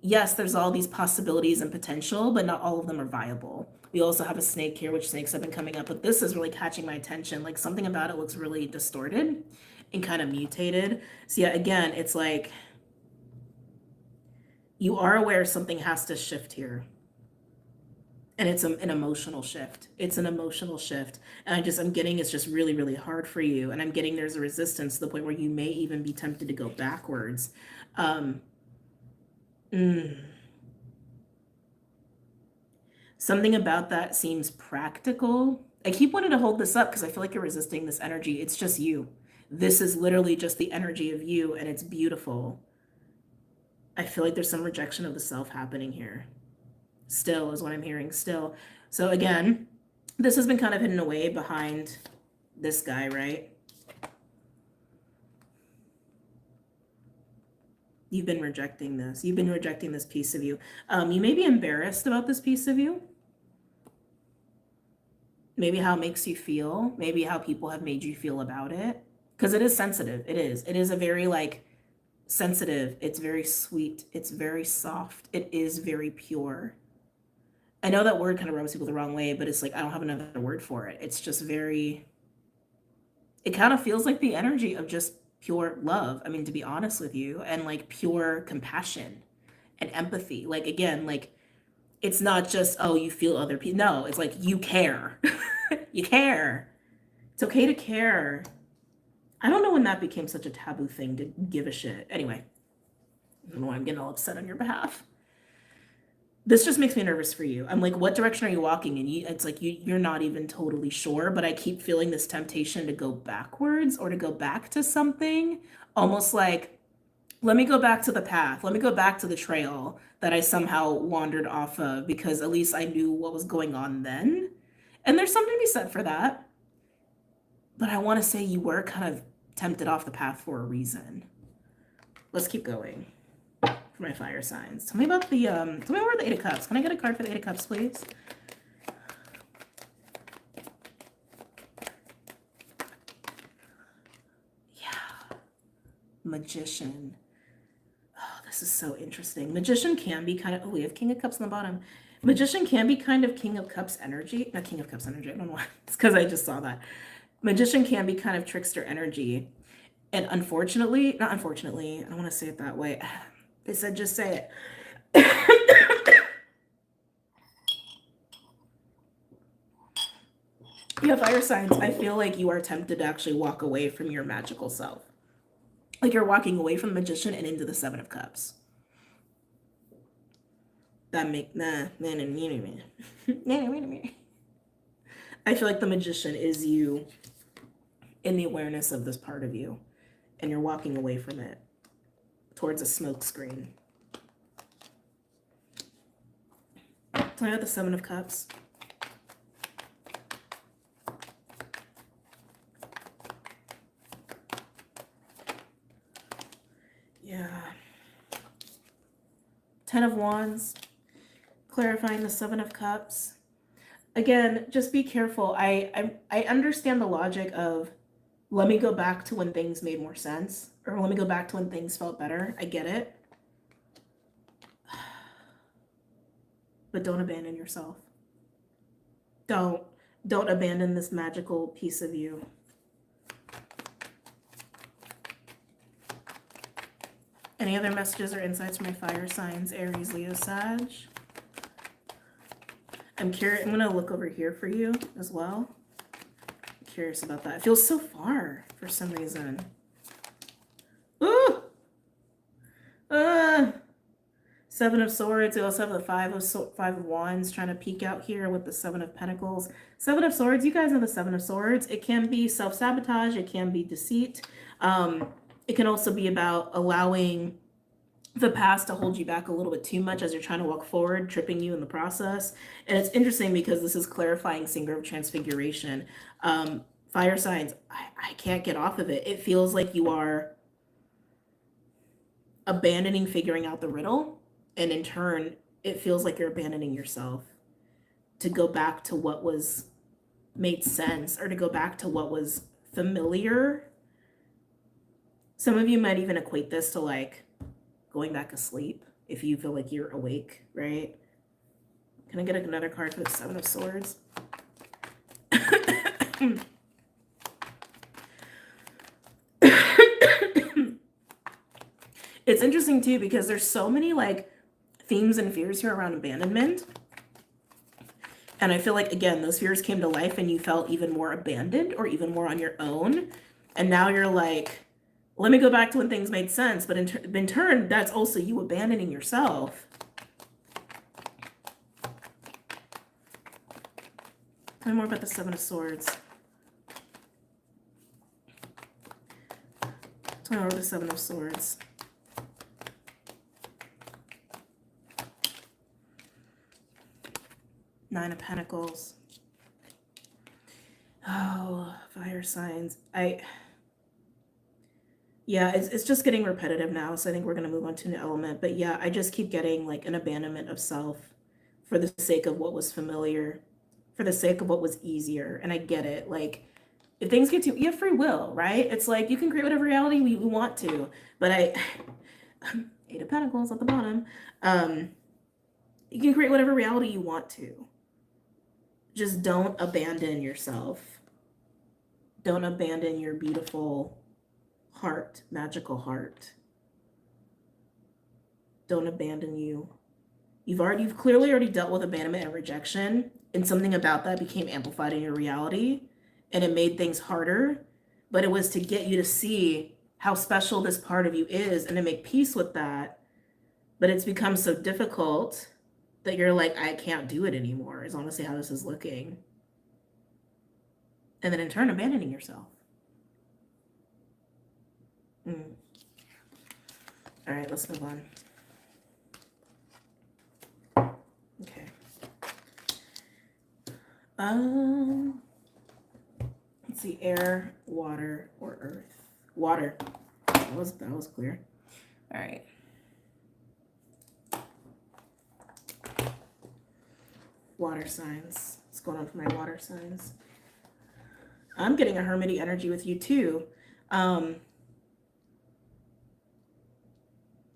yes, there's all these possibilities and potential, but not all of them are viable. We also have a snake here, which snakes have been coming up, but this is really catching my attention. Like something about it looks really distorted and kind of mutated. So yeah, again, it's like you are aware something has to shift here. And it's an emotional shift. It's an emotional shift. And I'm getting it's just really, really hard for you. And I'm getting there's a resistance to the point where you may even be tempted to go backwards. Something about that seems practical. I keep wanting to hold this up because I feel like you're resisting this energy. It's just you. This is literally just the energy of you, and it's beautiful. I feel like there's some rejection of the self happening here. Still is what I'm hearing, still. So again, this has been kind of hidden away behind this guy, right? You've been rejecting this. You've been rejecting this piece of you. You may be embarrassed about this piece of you. Maybe how it makes you feel. Maybe how people have made you feel about it. Because it is sensitive. It is. It is a very like sensitive. It's very sweet. It's very soft. It is very pure. I know that word kind of rubs people the wrong way, but it's like, I don't have another word for it. It's just very, it kind of feels like the energy of just pure love. I mean, to be honest with you, and like pure compassion and empathy. Like, again, like, it's not just, oh, you feel other people. No, it's like, you care. You care. It's okay to care. I don't know when that became such a taboo thing to give a shit. Anyway, I don't know why I'm getting all upset on your behalf. This just makes me nervous for you. I'm like, what direction are you walking in? It's like you're not even totally sure, but I keep feeling this temptation to go backwards or to go back to something, almost like, let me go back to the path. Let me go back to the trail that I somehow wandered off of, because at least I knew what was going on then. And there's something to be said for that. But I want to say you were kind of tempted off the path for a reason. Let's keep going. For my fire signs. Tell me about the, tell me about the Eight of Cups. Can I get a card for the Eight of Cups, please? Yeah. Magician. Oh, this is so interesting. Magician can be kind of, oh, we have King of Cups on the bottom. Magician can be kind of King of Cups energy. Not King of Cups energy. I don't know why. It's because I just saw that. Magician can be kind of trickster energy. And unfortunately, not unfortunately, I don't want to say it that way. They said just say it. Yeah, fire signs, I feel like you are tempted to actually walk away from your magical self. Like you're walking away from the Magician and into the Seven of Cups. That make I feel like the Magician is you in the awareness of this part of you, and you're walking away from it towards a smoke screen. Tell me about the Seven of Cups. Yeah. Ten of Wands. Clarifying the Seven of Cups. Again, just be careful. I understand the logic of, let me go back to when things made more sense, or let me go back to when things felt better. I get it. But don't abandon yourself. Don't abandon this magical piece of you. Any other messages or insights from my fire signs? Aries, Leo, Sag. I'm curious. I'm going to look over here for you as well. I'm curious about that. It feels so far for some reason. Ooh! Seven of Swords. We also have the Five of Wands trying to peek out here with the Seven of Pentacles. Seven of Swords. You guys know the Seven of Swords. It can be self-sabotage. It can be deceit. It can also be about allowing the past to hold you back a little bit too much as you're trying to walk forward, tripping you in the process. And it's interesting because this is clarifying Singer of Transfiguration. Fire signs, I can't get off of it. It feels like you are abandoning figuring out the riddle, and in turn, it feels like you're abandoning yourself to go back to what was made sense, or to go back to what was familiar. Some of you might even equate this to like going back asleep if you feel like you're awake, right? Can I get another card for the Seven of Swords? It's interesting too because there's so many like themes and fears here around abandonment. And I feel like, again, those fears came to life and you felt even more abandoned or even more on your own. And now you're like, let me go back to when things made sense. But in turn, that's also you abandoning yourself. Tell me more about the Seven of Swords. Or the Seven of Swords. Nine of Pentacles. Oh, fire signs. Yeah, it's just getting repetitive now, so I think we're going to move on to an element. But yeah, I just keep getting like an abandonment of self for the sake of what was familiar, for the sake of what was easier. And I get it. Like, if things get you have free will, right? It's like you can create whatever reality we want to. But Eight of Pentacles at the bottom. You can create whatever reality you want to. Just don't abandon yourself. Don't abandon your beautiful heart, magical heart. Don't abandon you. You've clearly already dealt with abandonment and rejection, and something about that became amplified in your reality, and it made things harder, but it was to get you to see how special this part of you is and to make peace with that. But it's become so difficult that you're like, I can't do it anymore, is honestly how this is looking. And then in turn, abandoning yourself. All right, let's move on. Okay. Let's see, air, water, or earth. Water. That was clear. All right. Water signs. What's going on for my water signs? I'm getting a hermity energy with you too.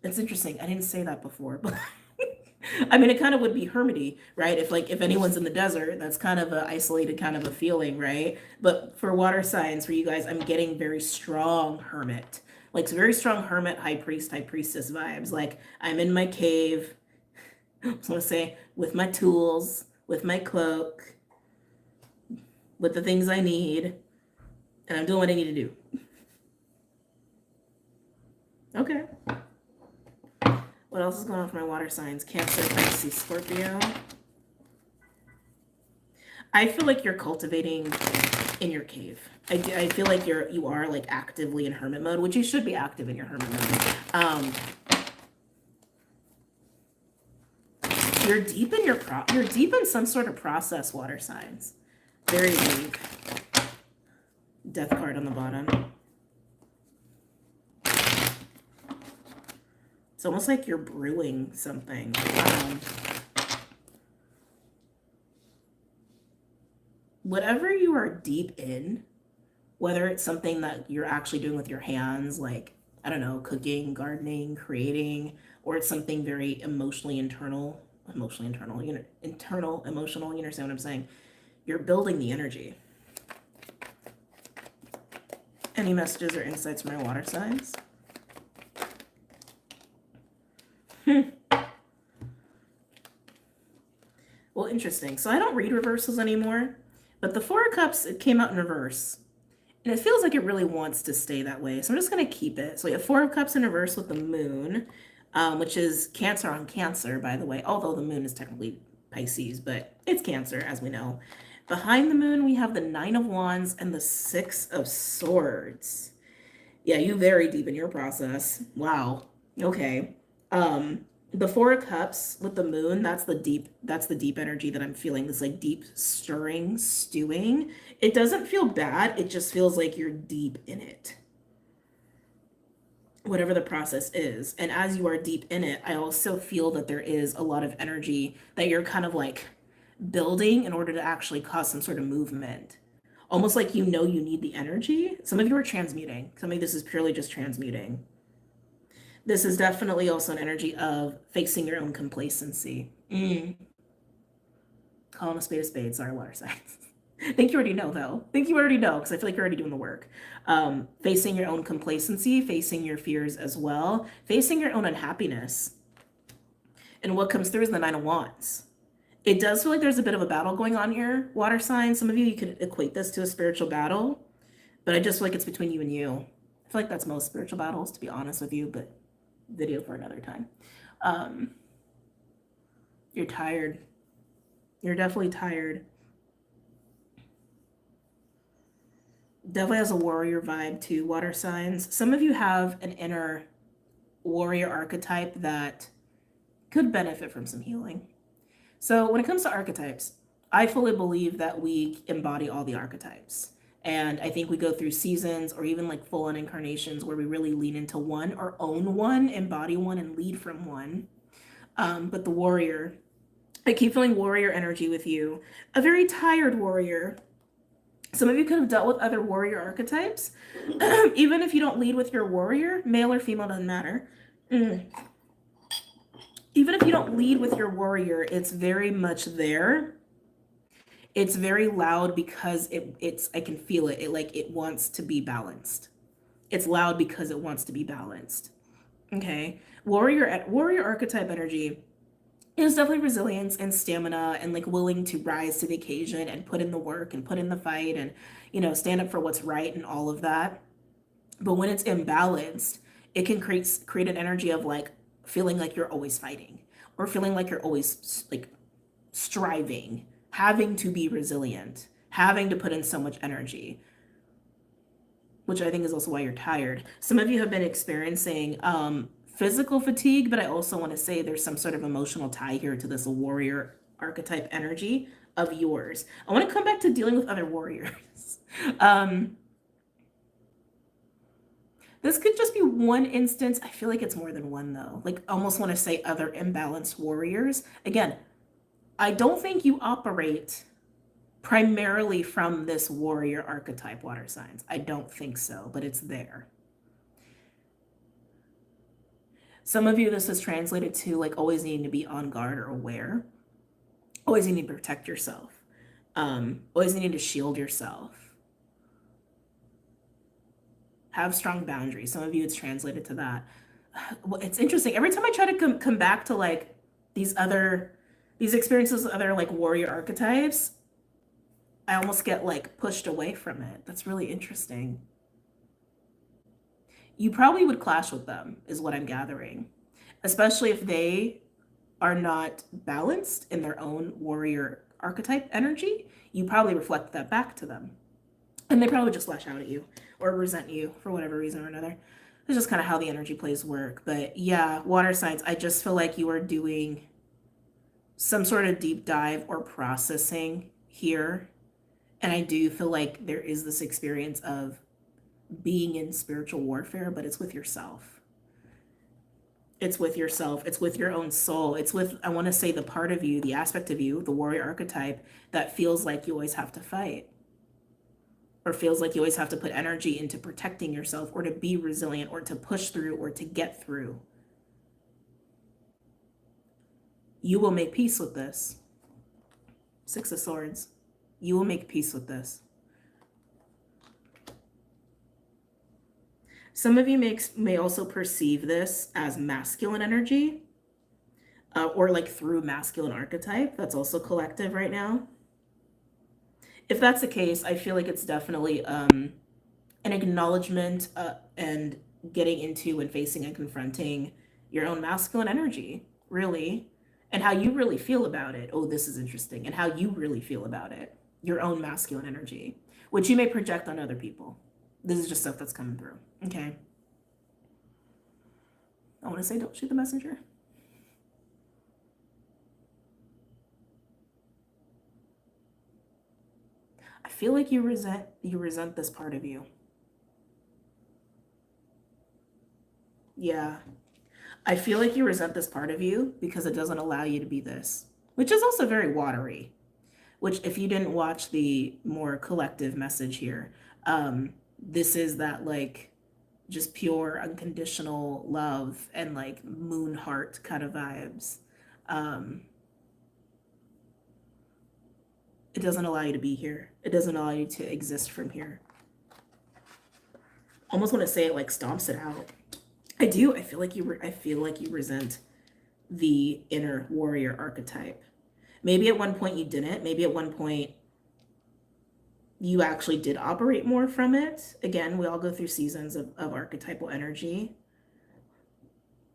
It's interesting. I didn't say that before, but I mean, it kind of would be hermity, right? If anyone's in the desert, that's kind of an isolated kind of a feeling, right? But for water signs, for you guys, I'm getting very strong hermit, like very strong hermit, high priest, high priestess vibes. Like I'm in my cave, I was gonna say, with my tools, with my cloak, with the things I need, and I'm doing what I need to do. Okay. What else is going on for my water signs? Cancer, Pisces, Scorpio. I feel like you're cultivating in your cave. I feel like you are like actively in hermit mode, which you should be active in your hermit mode. You're deep in some sort of process, water signs. Very deep. Death card on the bottom. It's almost like you're brewing something. Whatever you are deep in, whether it's something that you're actually doing with your hands, like, I don't know, cooking, gardening, creating, or it's something very emotional, you know, emotional, you understand what I'm saying? You're building the energy. Any messages or insights from my water signs? Well, interesting. So I don't read reversals anymore, but the Four of Cups, it came out in reverse. And it feels like it really wants to stay that way. So I'm just going to keep it. So we have Four of Cups in reverse with the moon, which is Cancer on Cancer, by the way. Although the moon is technically Pisces, but it's Cancer, as we know. Behind the moon, we have the Nine of Wands and the Six of Swords. Yeah, you very deep in your process. Wow. Okay. The Four of Cups with the moon, that's the deep energy that I'm feeling, this like deep stirring, stewing. It doesn't feel bad, it just feels like you're deep in it, whatever the process is. And as you are deep in it, I also feel that there is a lot of energy that you're kind of like building in order to actually cause some sort of movement, almost like you need the energy. Some of you are transmuting, some of this is purely just transmuting. This is definitely also an energy of facing your own complacency. Calling a spade, sorry, water signs. I think you already know, though. I think you already know, because I feel like you're already doing the work. Facing your own complacency, facing your fears as well, facing your own unhappiness. And what comes through is the Nine of Wands. It does feel like there's a bit of a battle going on here, water signs. Some of you could equate this to a spiritual battle, but I just feel like it's between you and you. I feel like that's most spiritual battles, to be honest with you, but video for another time. You're tired. You're definitely tired. Definitely has a warrior vibe to water signs. Some of you have an inner warrior archetype that could benefit from some healing. So when it comes to archetypes, I fully believe that we embody all the archetypes. And I think we go through seasons or even like full on incarnations where we really lean into one or own one, embody one, and lead from one. But the warrior, I keep feeling warrior energy with you. A very tired warrior. Some of you could have dealt with other warrior archetypes. Even if you don't lead with your warrior, male or female doesn't matter. Even if you don't lead with your warrior, it's very much there. It's very loud because it's I can feel it. It wants to be balanced. It's loud because it wants to be balanced. Okay. Warrior archetype energy is definitely resilience and stamina and like willing to rise to the occasion and put in the work and put in the fight and stand up for what's right and all of that. But when it's imbalanced, it can create an energy of like feeling like you're always fighting or feeling like you're always like striving, having to be resilient, having to put in so much energy, which I think is also why you're tired. Some of you have been experiencing physical fatigue, but I also want to say there's some sort of emotional tie here to this warrior archetype energy of yours. I want to come back to dealing with other warriors. This could just be one instance. I feel like it's more than one though. Like almost want to say other imbalanced warriors. Again, I don't think you operate primarily from this warrior archetype water signs. I don't think so, but it's there. Some of you, this is translated to like always needing to be on guard or aware, always needing to protect yourself, always needing to shield yourself. Have strong boundaries. Some of you, it's translated to that. Well, it's interesting. Every time I try to come back to like these experiences with other like warrior archetypes, I almost get like pushed away from it. That's really interesting. You probably would clash with them, is what I'm gathering, especially if they are not balanced in their own warrior archetype energy. You probably reflect that back to them. And they probably just lash out at you or resent you for whatever reason or another. It's just kind of how the energy plays work. But yeah, water signs, I just feel like you are doing some sort of deep dive or processing here. And I do feel like there is this experience of being in spiritual warfare, but it's with yourself. It's with yourself. It's with your own soul. It's with, I want to say, the part of you, the aspect of you, the warrior archetype that feels like you always have to fight or feels like you always have to put energy into protecting yourself or to be resilient or to push through or to get through. You will make peace with this. 6 of Swords. You will make peace with this. Some of you may also perceive this as masculine energy or like through masculine archetype. That's also collective right now. If that's the case, I feel like it's definitely an acknowledgement and getting into and facing and confronting your own masculine energy, really, and how you really feel about it. Oh, this is interesting. And how you really feel about it, your own masculine energy, which you may project on other people. This is just stuff that's coming through. Okay. I want to say, don't shoot the messenger. I feel like you resent this part of you. Yeah. I feel like you resent this part of you because it doesn't allow you to be this, which is also very watery, which if you didn't watch the more collective message here, this is that like just pure unconditional love and like moon heart kind of vibes. It doesn't allow you to be here. It doesn't allow you to exist from here. Almost want to say it like stomps it out. I do. I feel like you resent the inner warrior archetype. Maybe at one point you didn't. Maybe at one point you actually did operate more from it. Again, we all go through seasons of archetypal energy.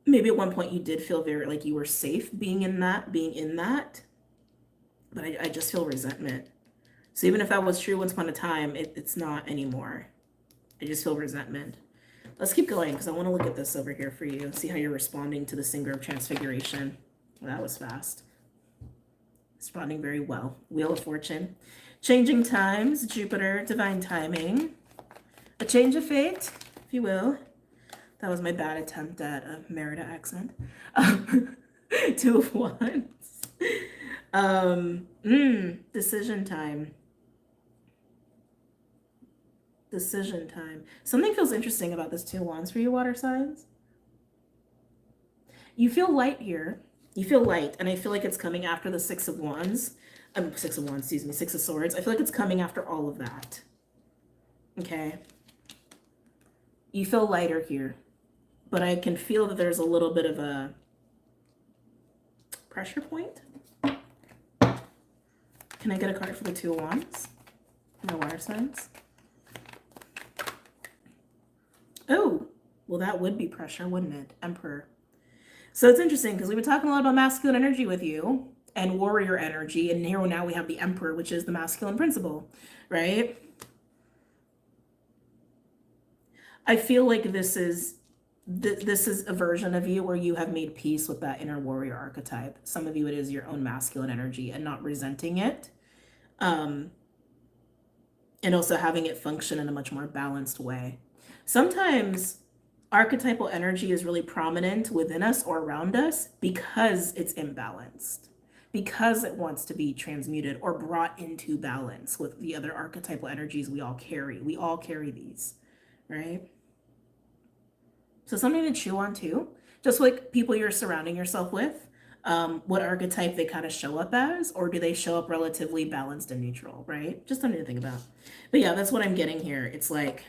Maybe at one point you did feel very like you were safe being in that. But I just feel resentment. So even if that was true once upon a time, it's not anymore. I just feel resentment. Let's keep going because I want to look at this over here for you. See how you're responding to the Singer of Transfiguration. Well, that was fast. Responding very well. Wheel of Fortune. Changing times, Jupiter, divine timing. A change of fate, if you will. That was my bad attempt at a Merida accent. Two of Wands. Decision time. Decision time. Something feels interesting about this Two of Wands for you, water signs. You feel light here. You feel light, and I feel like it's coming after the Six of Wands. Six of Wands, excuse me, Six of Swords. I feel like it's coming after all of that. Okay. You feel lighter here, but I can feel that there's a little bit of a pressure point. Can I get a card for the Two of Wands? My water signs. Oh, well, that would be pressure, wouldn't it? Emperor. So it's interesting because we've been talking a lot about masculine energy with you and warrior energy. And here now we have the Emperor, which is the masculine principle, right? I feel like this is a version of you where you have made peace with that inner warrior archetype. Some of you, it is your own masculine energy and not resenting it. And also having it function in a much more balanced way. Sometimes archetypal energy is really prominent within us or around us because it's imbalanced, because it wants to be transmuted or brought into balance with the other archetypal energies we all carry. We all carry these, right? So something to chew on too, just like people you're surrounding yourself with, what archetype they kind of show up as, or do they show up relatively balanced and neutral, right? Just something to think about. But yeah, that's what I'm getting here. It's like,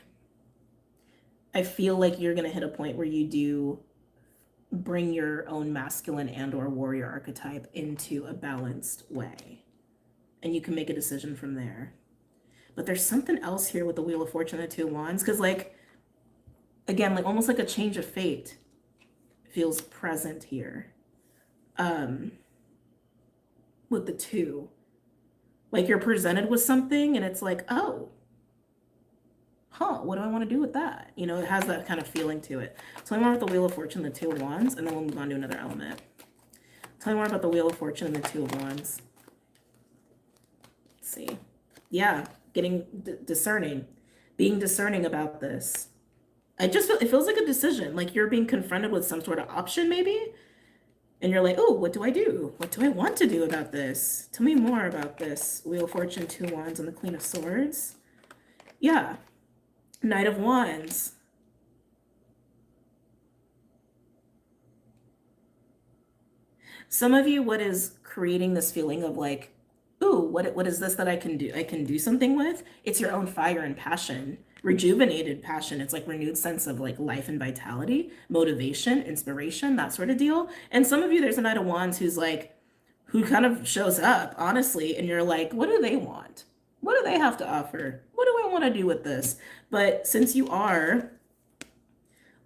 I feel like you're going to hit a point where you do bring your own masculine and or warrior archetype into a balanced way. And you can make a decision from there. But there's something else here with the Wheel of Fortune and the Two of Wands. Because like, again, like almost like a change of fate feels present here. With the two. Like you're presented with something and it's like, oh, what do I want to do with that? You know, it has that kind of feeling to it. Tell me more about the Wheel of Fortune and the Two of Wands, and then we'll move on to another element. Tell me more about the Wheel of Fortune and the Two of Wands. Let's see. Yeah, getting discerning. Being discerning about this. I just feel, it feels like a decision. Like you're being confronted with some sort of option maybe. And you're like, oh, what do I do? What do I want to do about this? Tell me more about this. Wheel of Fortune, Two of Wands, and the Queen of Swords. Yeah. Knight of Wands. Some of you, what is creating this feeling of like, ooh, what is this that I can do? I can do something with? It's your own fire and passion, rejuvenated passion. It's like renewed sense of like life and vitality, motivation, inspiration, that sort of deal. And some of you, there's a Knight of Wands who's like, who kind of shows up, honestly, and you're like, what do they want? What do they have to offer? What do I want to do with this? But since you are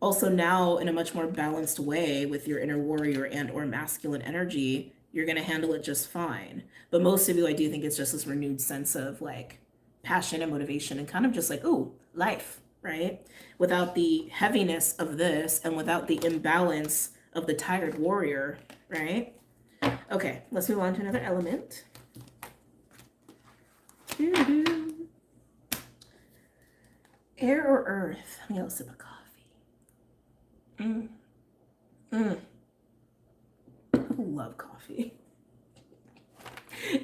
also now in a much more balanced way with your inner warrior and or masculine energy, you're going to handle it just fine. But most of you, I do think it's just this renewed sense of like passion and motivation and kind of just like, ooh, life, right? Without the heaviness of this and without the imbalance of the tired warrior, right? Okay, let's move on to another element. Air or earth? Let me have a sip of coffee. I love coffee.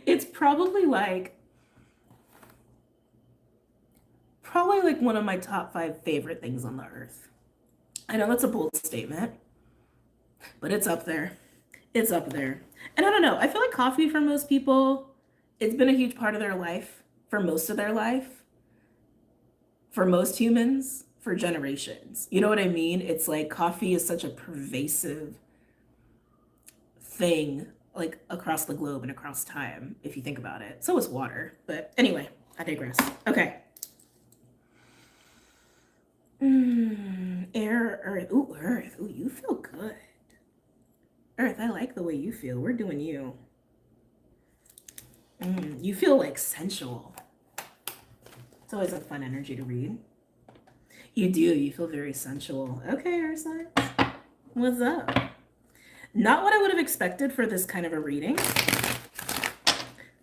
It's probably like one of my top 5 favorite things on the earth. I know that's a bold statement, but it's up there. It's up there. And I don't know, I feel like coffee for most people, it's been a huge part of their life for most of their life. For most humans, for generations. You know what I mean? It's like coffee is such a pervasive thing, like across the globe and across time, if you think about it. So is water. But anyway, I digress. Okay. Air, earth. Ooh, earth. Ooh, you feel good. Earth, I like the way you feel. We're doing you. You feel like sensual. It's always a fun energy to read. You do. You feel very sensual. Okay, Earth signs. What's up? Not what I would have expected for this kind of a reading.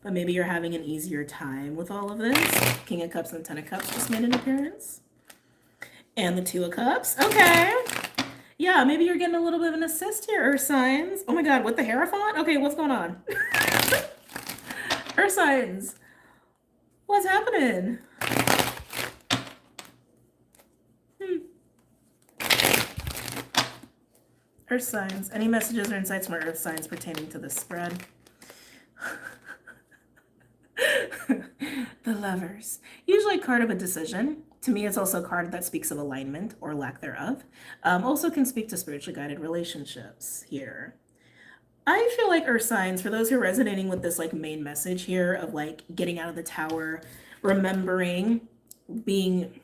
But maybe you're having an easier time with all of this. King of Cups and Ten of Cups just made an appearance. And the Two of Cups. Okay. Yeah, maybe you're getting a little bit of an assist here, Earth signs. Oh my God, with the Hierophant? Okay, what's going on? Earth signs. What's happening? Earth signs. Any messages or insights from Earth signs pertaining to this spread? The Lovers. Usually a card of a decision. To me, it's also a card that speaks of alignment or lack thereof. Also can speak to spiritually guided relationships here. I feel like Earth signs, for those who are resonating with this like main message here of like getting out of the tower, remembering, being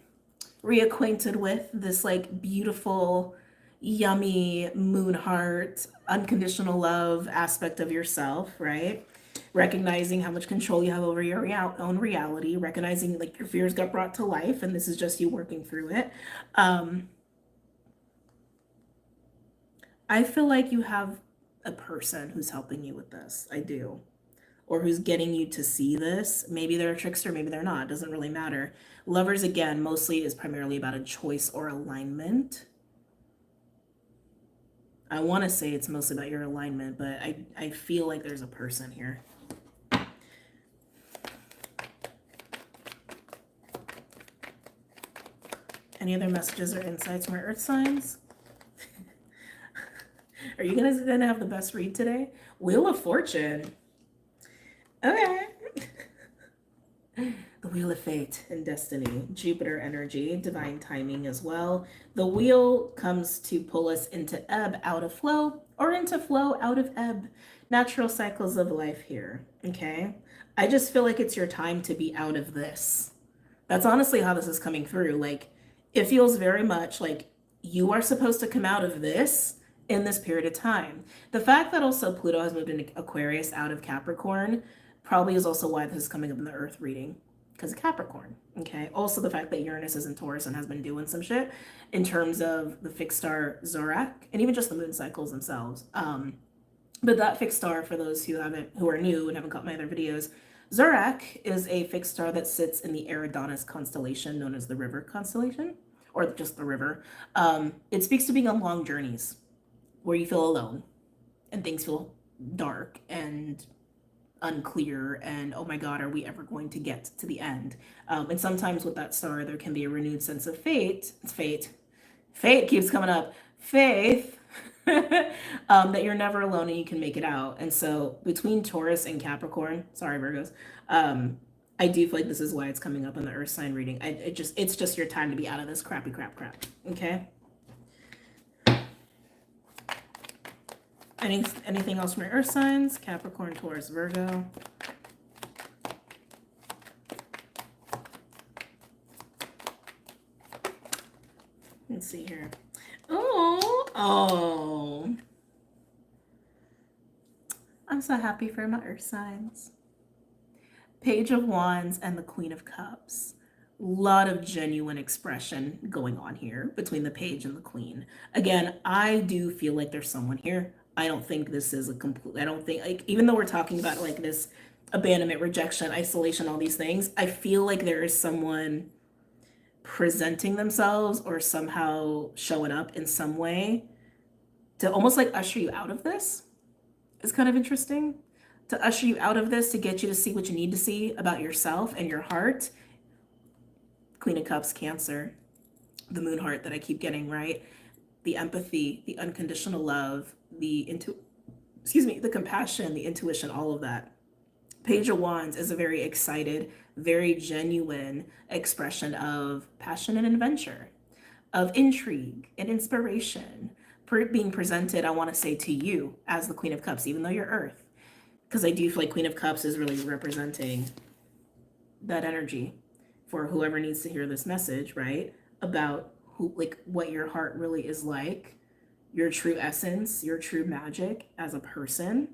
reacquainted with this like beautiful, yummy moon heart, unconditional love aspect of yourself, right? Recognizing how much control you have over your own reality, recognizing like your fears got brought to life and this is just you working through it. I feel like you have a person who's helping you with this. I do. Or who's getting you to see this. Maybe they're a trickster, maybe they're not. It doesn't really matter. Lovers, again, mostly is primarily about a choice or alignment. I want to say it's mostly about your alignment, but I feel like there's a person here. Any other messages or insights from our Earth signs? Are you guys gonna have the best read today? Wheel of Fortune. Okay. The Wheel of Fate and Destiny, Jupiter energy, divine timing as well. The wheel comes to pull us into ebb out of flow or into flow out of ebb. Natural cycles of life here, okay? I just feel like it's your time to be out of this. That's honestly how this is coming through. Like, it feels very much like you are supposed to come out of this in this period of time. The fact that also Pluto has moved into Aquarius out of Capricorn probably is also why this is coming up in the Earth reading, because of Capricorn, okay? Also the fact that Uranus is in Taurus and has been doing some shit in terms of the fixed star Zorak and even just the moon cycles themselves. But that fixed star, for those who are new and haven't caught my other videos, Zorak is a fixed star that sits in the Eridanus constellation known as the River constellation, or just the river. It speaks to being on long journeys where you feel alone and things feel dark and unclear and oh my God, are we ever going to get to the end? And sometimes with that star, there can be a renewed sense of fate. It's fate. Fate keeps coming up. Faith. That you're never alone and you can make it out. And so between Taurus and Capricorn, sorry Virgos, I do feel like this is why it's coming up in the Earth sign reading. It's just your time to be out of this crappy crap. Okay. Anything else from your Earth signs? Capricorn, Taurus, Virgo. Let's see here. Oh. I'm so happy for my Earth signs. Page of Wands and the Queen of Cups. Lot of genuine expression going on here between the Page and the Queen. Again, I do feel like there's someone here. I don't think this is I don't think, like, even though we're talking about like this abandonment, rejection, isolation, all these things, I feel like there is someone presenting themselves or somehow showing up in some way to almost like usher you out of this. It's kind of interesting to usher you out of this, to get you to see what you need to see about yourself and your heart. Queen of Cups, Cancer, the moon heart that I keep getting, right? The empathy, the unconditional love, the compassion, the intuition, all of that. Page of Wands is a very excited, very genuine expression of passion and adventure, of intrigue and inspiration, being presented, I want to say, to you as the Queen of Cups, even though you're Earth. Because I do feel like Queen of Cups is really representing that energy for whoever needs to hear this message, right? About who, like, what your heart really is like, your true essence, your true magic as a person,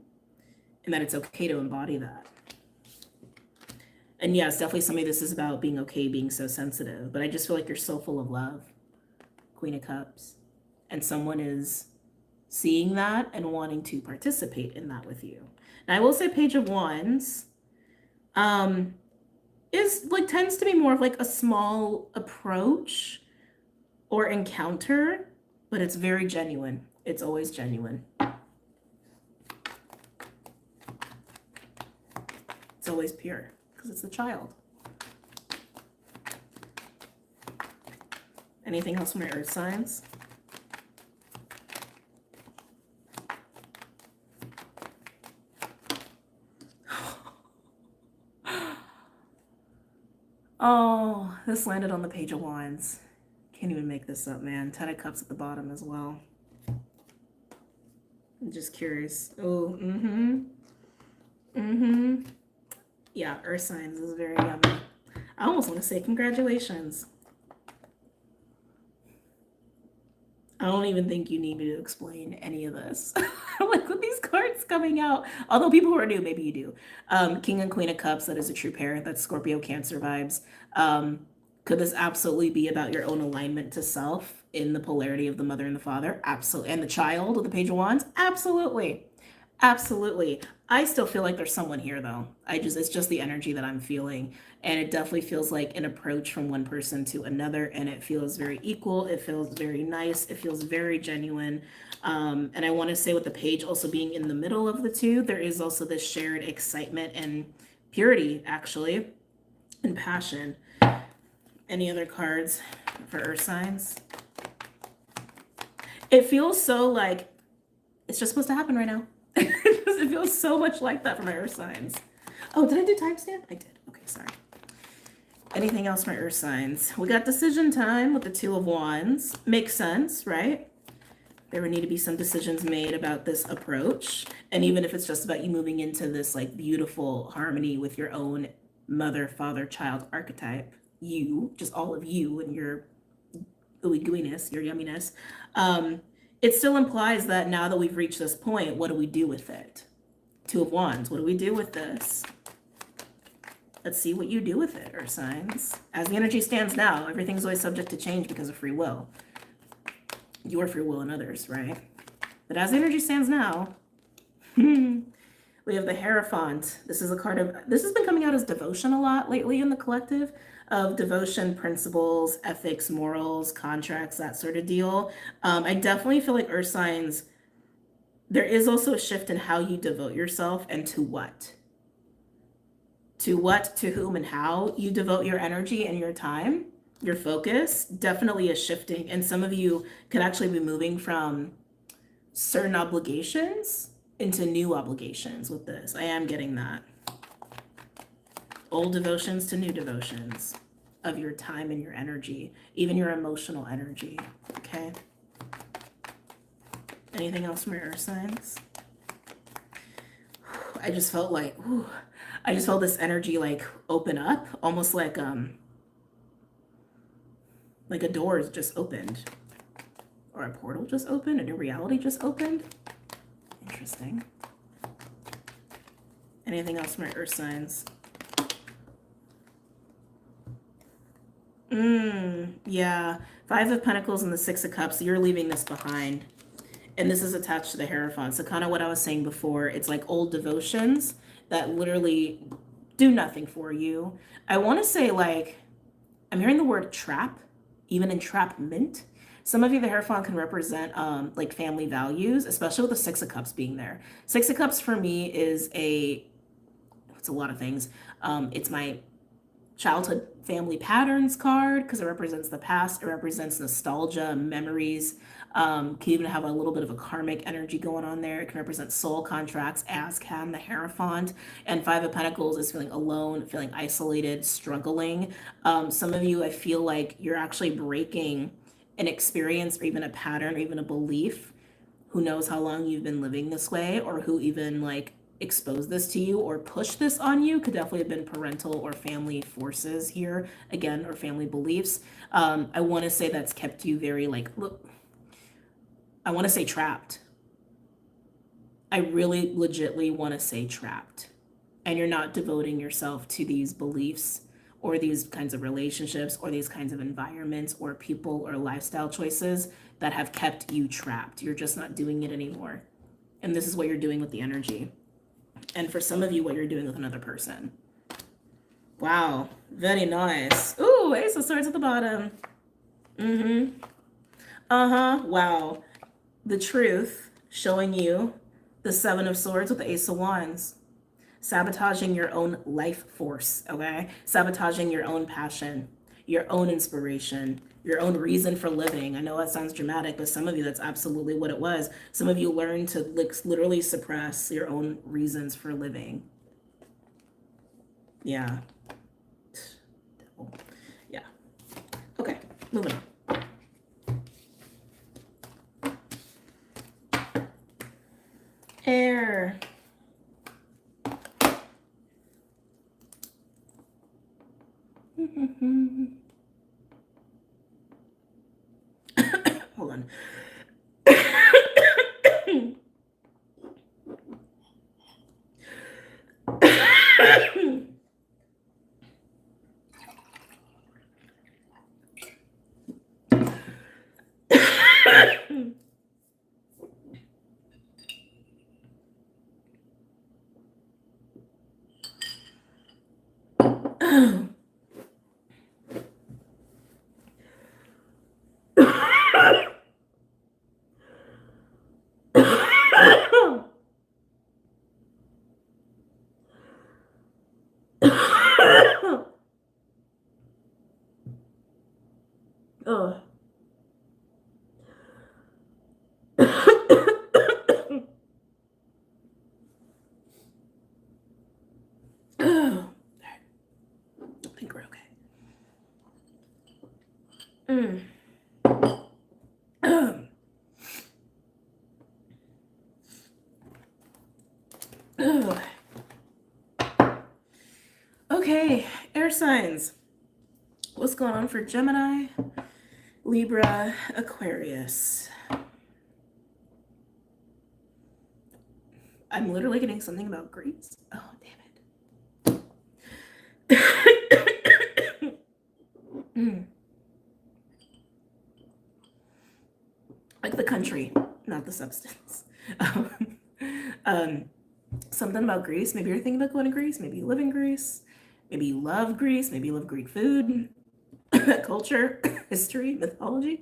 and that it's okay to embody that. And yes, definitely some of this is about being okay, being so sensitive. But I just feel like you're so full of love, Queen of Cups. And someone is seeing that and wanting to participate in that with you. And I will say Page of Wands is like tends to be more of like a small approach or encounter, but it's very genuine. It's always genuine. It's always pure because it's a child. Anything else from my earth signs? Oh, this landed on the Page of Wands. Can't even make this up, man. 10 of Cups at the bottom as well. I'm just curious. Oh, yeah, earth signs is very yummy. I almost want to say congratulations. I don't even think you need me to explain any of this. Like with these cards coming out, although people who are new, maybe you do. King and Queen of Cups, that is a true pair. That's Scorpio Cancer vibes. Could this absolutely be about your own alignment to self in the polarity of the mother and the father? Absolutely. And the child with the Page of Wands? Absolutely. Absolutely. I still feel like there's someone here though. It's just the energy that I'm feeling. And it definitely feels like an approach from one person to another. And it feels very equal. It feels very nice. It feels very genuine. And I want to say with the page also being in the middle of the two, there is also this shared excitement and purity actually, and passion. Any other cards for earth signs? It feels so like it's just supposed to happen right now. It feels so much like that for my earth signs. Oh, did I do timestamp? I did. Okay, sorry. Anything else for my earth signs? We got decision time with the Two of Wands. Makes sense, right? There would need to be some decisions made about this approach. And even if it's just about you moving into this like beautiful harmony with your own mother, father, child archetype, you, just all of you and your ooey gooiness, your yumminess, it still implies that now that we've reached this point, what do we do with it? Two of Wands, what do we do with this? Let's see what you do with it, earth signs. As the energy stands now, everything's always subject to change because of free will. Your free will and others, right? But as the energy stands now, we have the Hierophant. This is a card of, this has been coming out as devotion a lot lately in the collective, of devotion, principles, ethics, morals, contracts, that sort of deal. I definitely feel like earth signs, there is also a shift in how you devote yourself and to what. To what, to whom, and how you devote your energy and your time, your focus, definitely is shifting. And some of you could actually be moving from certain obligations into new obligations with this. I am getting that. Old devotions to new devotions of your time and your energy, even your emotional energy, okay? Anything else from your earth signs? I just felt like, I just felt this energy like open up, almost like a door just opened, or a portal just opened, a new reality just opened. Interesting. Anything else from my earth signs? Yeah. Five of Pentacles and the Six of Cups. You're leaving this behind. And this is attached to the Hierophant. So kind of what I was saying before, it's like old devotions that literally do nothing for you. I want to say like, I'm hearing the word trap, even entrapment. Some of you, the Hierophant can represent like family values, especially with the Six of Cups being there. Six of Cups for me is it's a lot of things. It's my childhood family patterns card because it represents the past. It represents nostalgia, memories. Can even have a little bit of a karmic energy going on there. It can represent soul contracts, as can the Hierophant. And Five of Pentacles is feeling alone, feeling isolated, struggling. Some of you, I feel like you're actually breaking an experience or even a pattern or even a belief. Who knows how long you've been living this way, or who even like exposed this to you or pushed this on you. Could definitely have been parental or family forces here again, or family beliefs. I want to say that's kept you very like, look, I want to say trapped. I really legitly want to say trapped. and you're not devoting yourself to these beliefs or these kinds of relationships or these kinds of environments or people or lifestyle choices that have kept you trapped. You're just not doing it anymore. And this is what you're doing with the energy. And for some of you, what you're doing with another person. Wow, very nice. Ooh, Ace of Swords at the bottom. Mm-hmm. Uh-huh, wow. The truth, showing you the Seven of Swords with the Ace of Wands. Sabotaging your own life force, okay? Sabotaging your own passion, your own inspiration, your own reason for living. I know that sounds dramatic, but some of you, that's absolutely what it was. Some of you learned to literally suppress your own reasons for living. Yeah. Yeah. Okay, moving on. Air. Hold on. Oh. I think we're okay. Okay, air signs. What's going on for Gemini, Libra, Aquarius? I'm literally getting something about Greece. Oh, damn it. Like the country, not the substance. Something about Greece. Maybe you're thinking about going to Greece. Maybe you live in Greece. Maybe you love Greece. Maybe you love Greek food, culture, history, mythology.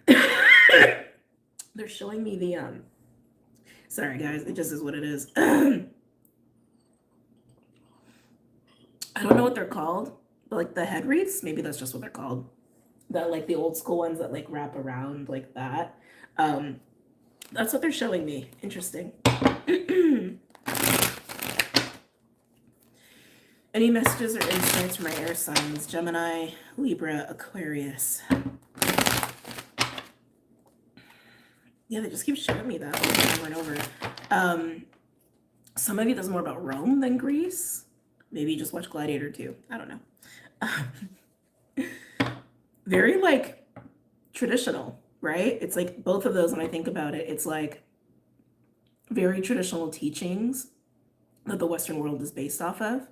They're showing me the sorry guys, it just is what it is. I don't know what they're called, but like the head wreaths, maybe that's just what they're called. That like the old school ones that like wrap around like that. That's what they're showing me. Interesting. Any messages or insights for my air signs? Gemini, Libra, Aquarius. Yeah, they just keep showing me that over and over. Some of you, that's more about Rome than Greece. Maybe you just watch Gladiator 2. I don't know. Very like traditional, right? It's like both of those, when I think about it, it's like very traditional teachings that the Western world is based off of.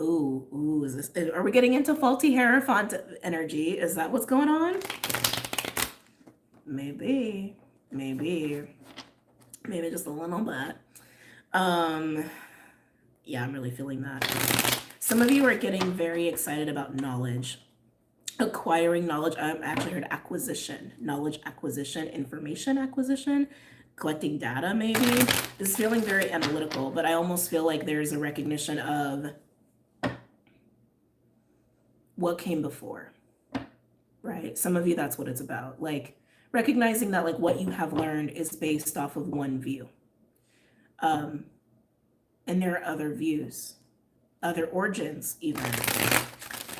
Ooh, is this, are we getting into faulty Hierophant energy? Is that what's going on? Maybe just a little bit. Yeah, I'm really feeling that. Some of you are getting very excited about knowledge, acquiring knowledge. I'm actually heard acquisition, knowledge acquisition, information acquisition, collecting data maybe. This is feeling very analytical, but I almost feel like there's a recognition of what came before, right? Some of you, that's what it's about. Like recognizing that like what you have learned is based off of one view. And there are other views, other origins even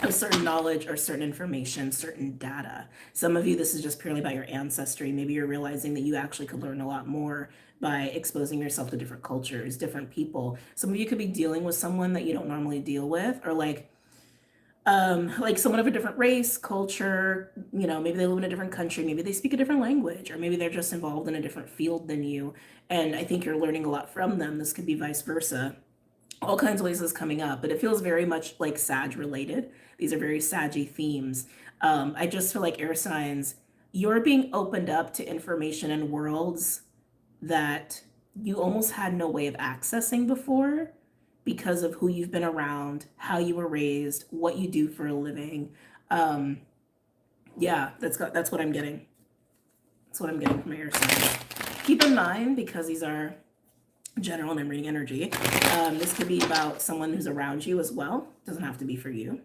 of certain knowledge or certain information, certain data. Some of you, this is just purely about your ancestry. Maybe you're realizing that you actually could learn a lot more by exposing yourself to different cultures, different people. Some of you could be dealing with someone that you don't normally deal with, or like someone of a different race, culture, you know, maybe they live in a different country, maybe they speak a different language, or maybe they're just involved in a different field than you. And I think you're learning a lot from them. This could be vice versa. all kinds of ways this is coming up, but it feels very much like Sag related. These are very saggy themes. I just feel like air signs, you're being opened up to information and worlds that you almost had no way of accessing before because of who you've been around, how you were raised, what you do for a living. Um, yeah, that's what I'm getting. That's what I'm getting from my air signs. Keep in mind, because these are general and I'm reading energy, this could be about someone who's around you as well. Doesn't have to be for you.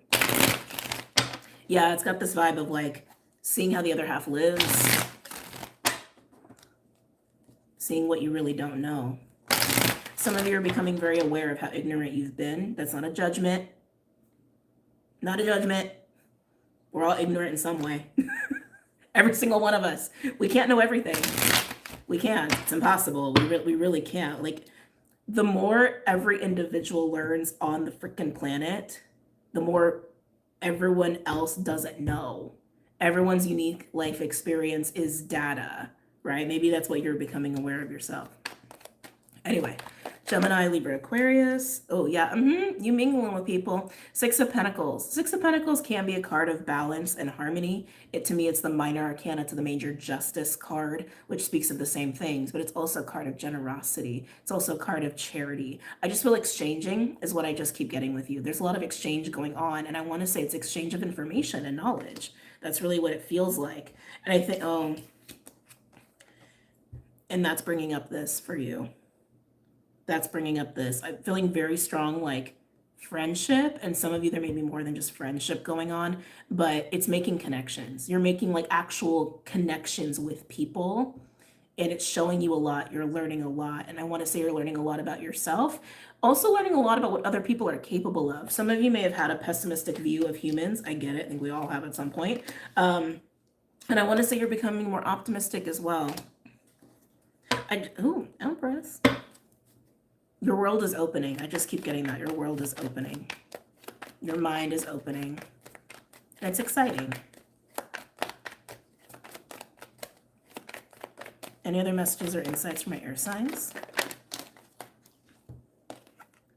Yeah, it's got this vibe of like seeing how the other half lives, seeing what you really don't know. Some of you are becoming very aware of how ignorant you've been. That's not a judgment. Not a judgment. We're all ignorant in some way. Every single one of us. We can't know everything. We can't. It's impossible. We really can't. Like, the more every individual learns on the freaking planet, the more everyone else doesn't know. Everyone's unique life experience is data, right? Maybe that's what you're becoming aware of yourself. Anyway, Gemini, Libra, Aquarius. Oh, yeah. You mingling with people. Six of Pentacles. Six of Pentacles can be a card of balance and harmony. To me, it's the minor arcana to the major justice card, which speaks of the same things, but it's also a card of generosity. It's also a card of charity. I just feel exchanging is what I just keep getting with you. There's a lot of exchange going on, and I want to say it's exchange of information and knowledge. That's really what it feels like. And I think, and that's bringing up this for you. That's bringing up this. I'm feeling very strong, like friendship. And some of you, there may be more than just friendship going on, but it's making connections. You're making like actual connections with people, and it's showing you a lot. You're learning a lot. And I want to say you're learning a lot about yourself. Also learning a lot about what other people are capable of. Some of you may have had a pessimistic view of humans. I get it. I think we all have at some point. And I want to say you're becoming more optimistic as well. Empress. Your world is opening. I just keep getting that. Your world is opening. Your mind is opening. And it's exciting. Any other messages or insights from my air signs?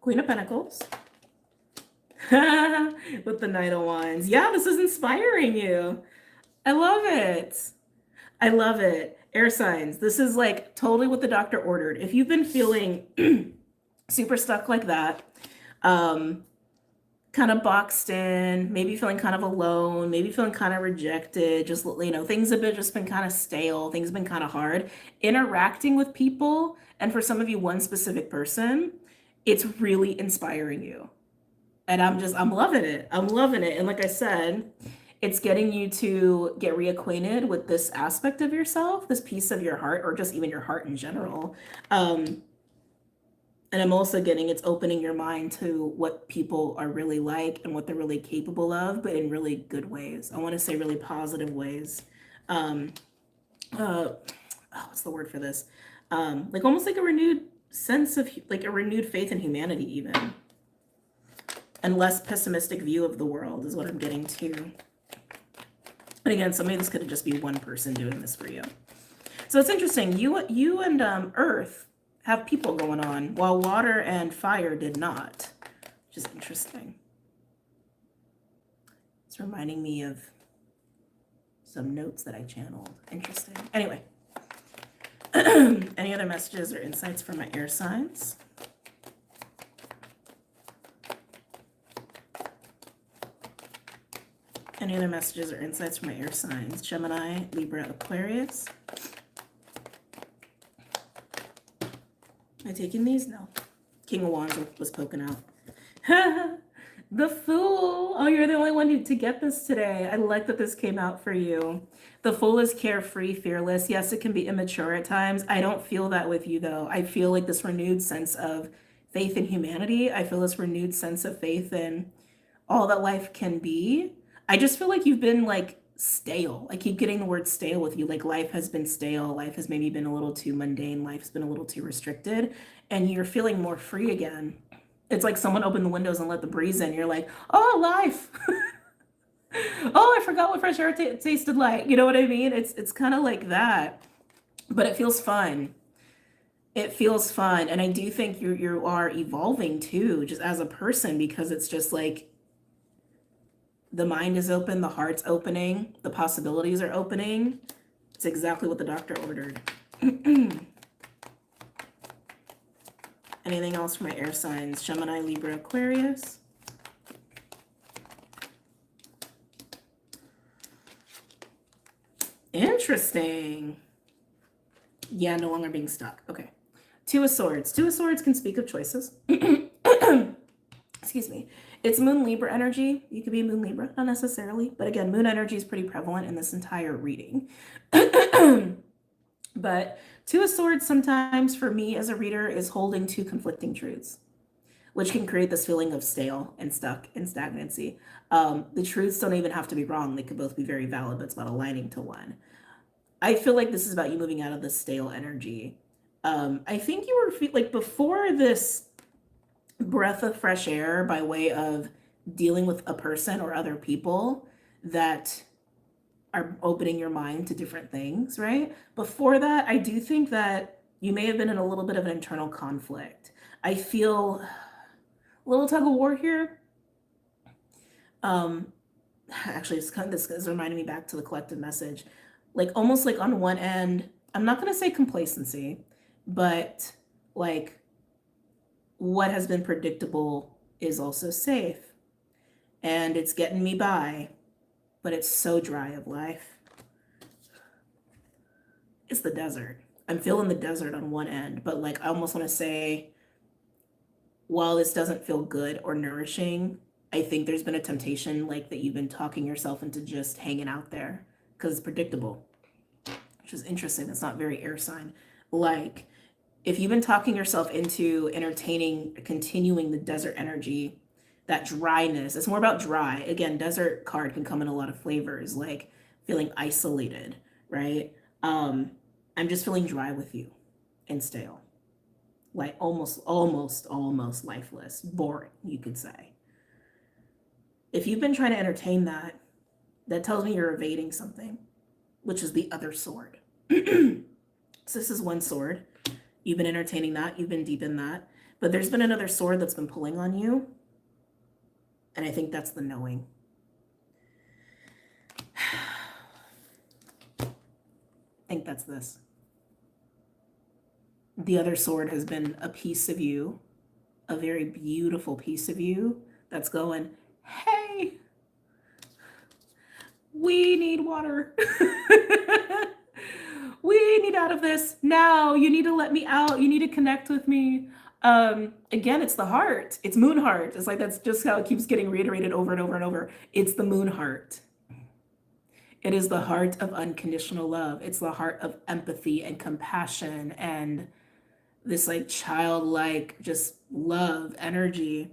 Queen of Pentacles. With the Knight of Wands. Yeah, this is inspiring you. I love it. I love it. Air signs. This is like totally what the doctor ordered. If you've been feeling super stuck like that, kind of boxed in, maybe feeling kind of alone, maybe feeling kind of rejected, just, things have just been kind of stale, things have been kind of hard, interacting with people, and for some of you, one specific person, it's really inspiring you. And I'm loving it. I'm loving it. And like I said, it's getting you to get reacquainted with this aspect of yourself, this piece of your heart, or just even your heart in general. And I'm also getting it's opening your mind to what people are really like and what they're really capable of, but in really good ways. I want to say really positive ways. What's the word for this? Like almost like a renewed sense of, like a renewed faith in humanity even. And less pessimistic view of the world is what I'm getting to. But again, some of this could just be one person doing this for you. So it's interesting. You and Earth have people going on, while water and fire did not, which is interesting. It's reminding me of some notes that I channeled. Interesting. Anyway, any other messages or insights for my air signs? Any other messages or insights for my air signs? Gemini, Libra, Aquarius. Am I taking these? No. King of Wands was poking out. The Fool. Oh, you're the only one to get this today. I like that this came out for you. The Fool is carefree, fearless. Yes, it can be immature at times. I don't feel that with you, though. I feel like this renewed sense of faith in humanity. I feel this renewed sense of faith in all that life can be. I just feel like you've been like stale. I keep getting the word stale with you. Like life has been stale. Life has maybe been a little too mundane. Life's been a little too restricted. And you're feeling more free again. It's like someone opened the windows and let the breeze in. You're like, oh, life. Oh, I forgot what fresh air tasted like. You know what I mean? It's kind of like that. But it feels fun. It feels fun. And I do think you are evolving too, just as a person, because it's just like the mind is open, the heart's opening, the possibilities are opening. It's exactly what the doctor ordered. Anything else for my air signs? Gemini, Libra, Aquarius. Interesting. Yeah, no longer being stuck. Okay. Two of Swords. Two of Swords can speak of choices. Excuse me. It's Moon Libra energy. You could be Moon Libra, not necessarily. But again, Moon energy is pretty prevalent in this entire reading. But Two of Swords sometimes for me as a reader is holding two conflicting truths, which can create this feeling of stale and stuck and stagnancy. The truths don't even have to be wrong. They could both be very valid, but it's about aligning to one. I feel like this is about you moving out of the stale energy. I think you were like before this breath of fresh air by way of dealing with a person or other people that are opening your mind to different things, right? Before that, I do think that you may have been in a little bit of an internal conflict. I feel a little tug of war here. Actually, this is reminding me back to the collective message. Like almost like on one end, I'm not going to say complacency, but like what has been predictable is also safe. And it's getting me by, but it's so dry of life. It's the desert. I'm feeling the desert on one end, but like I almost want to say, while this doesn't feel good or nourishing, I think there's been a temptation like that you've been talking yourself into just hanging out there because it's predictable, which is interesting. That's not very air sign. Like if you've been talking yourself into entertaining, continuing the desert energy, that dryness, it's more about dry. Again, desert card can come in a lot of flavors, like feeling isolated, right? I'm just feeling dry with you and stale, like almost lifeless, boring, you could say. If you've been trying to entertain that, that tells me you're evading something, which is the other sword. So this is one sword. You've been entertaining that. You've been deep in that. But there's been another sword that's been pulling on you. And I think that's the knowing. I think that's this. The other sword has been a piece of you, a very beautiful piece of you that's going, hey, we need water. We need out of this now. You need to let me out. You need to connect with me. Again, it's the heart. It's moon heart. It's like that's just how it keeps getting reiterated over and over and over. It's the moon heart. It is the heart of unconditional love. It's the heart of empathy and compassion and this like childlike just love energy.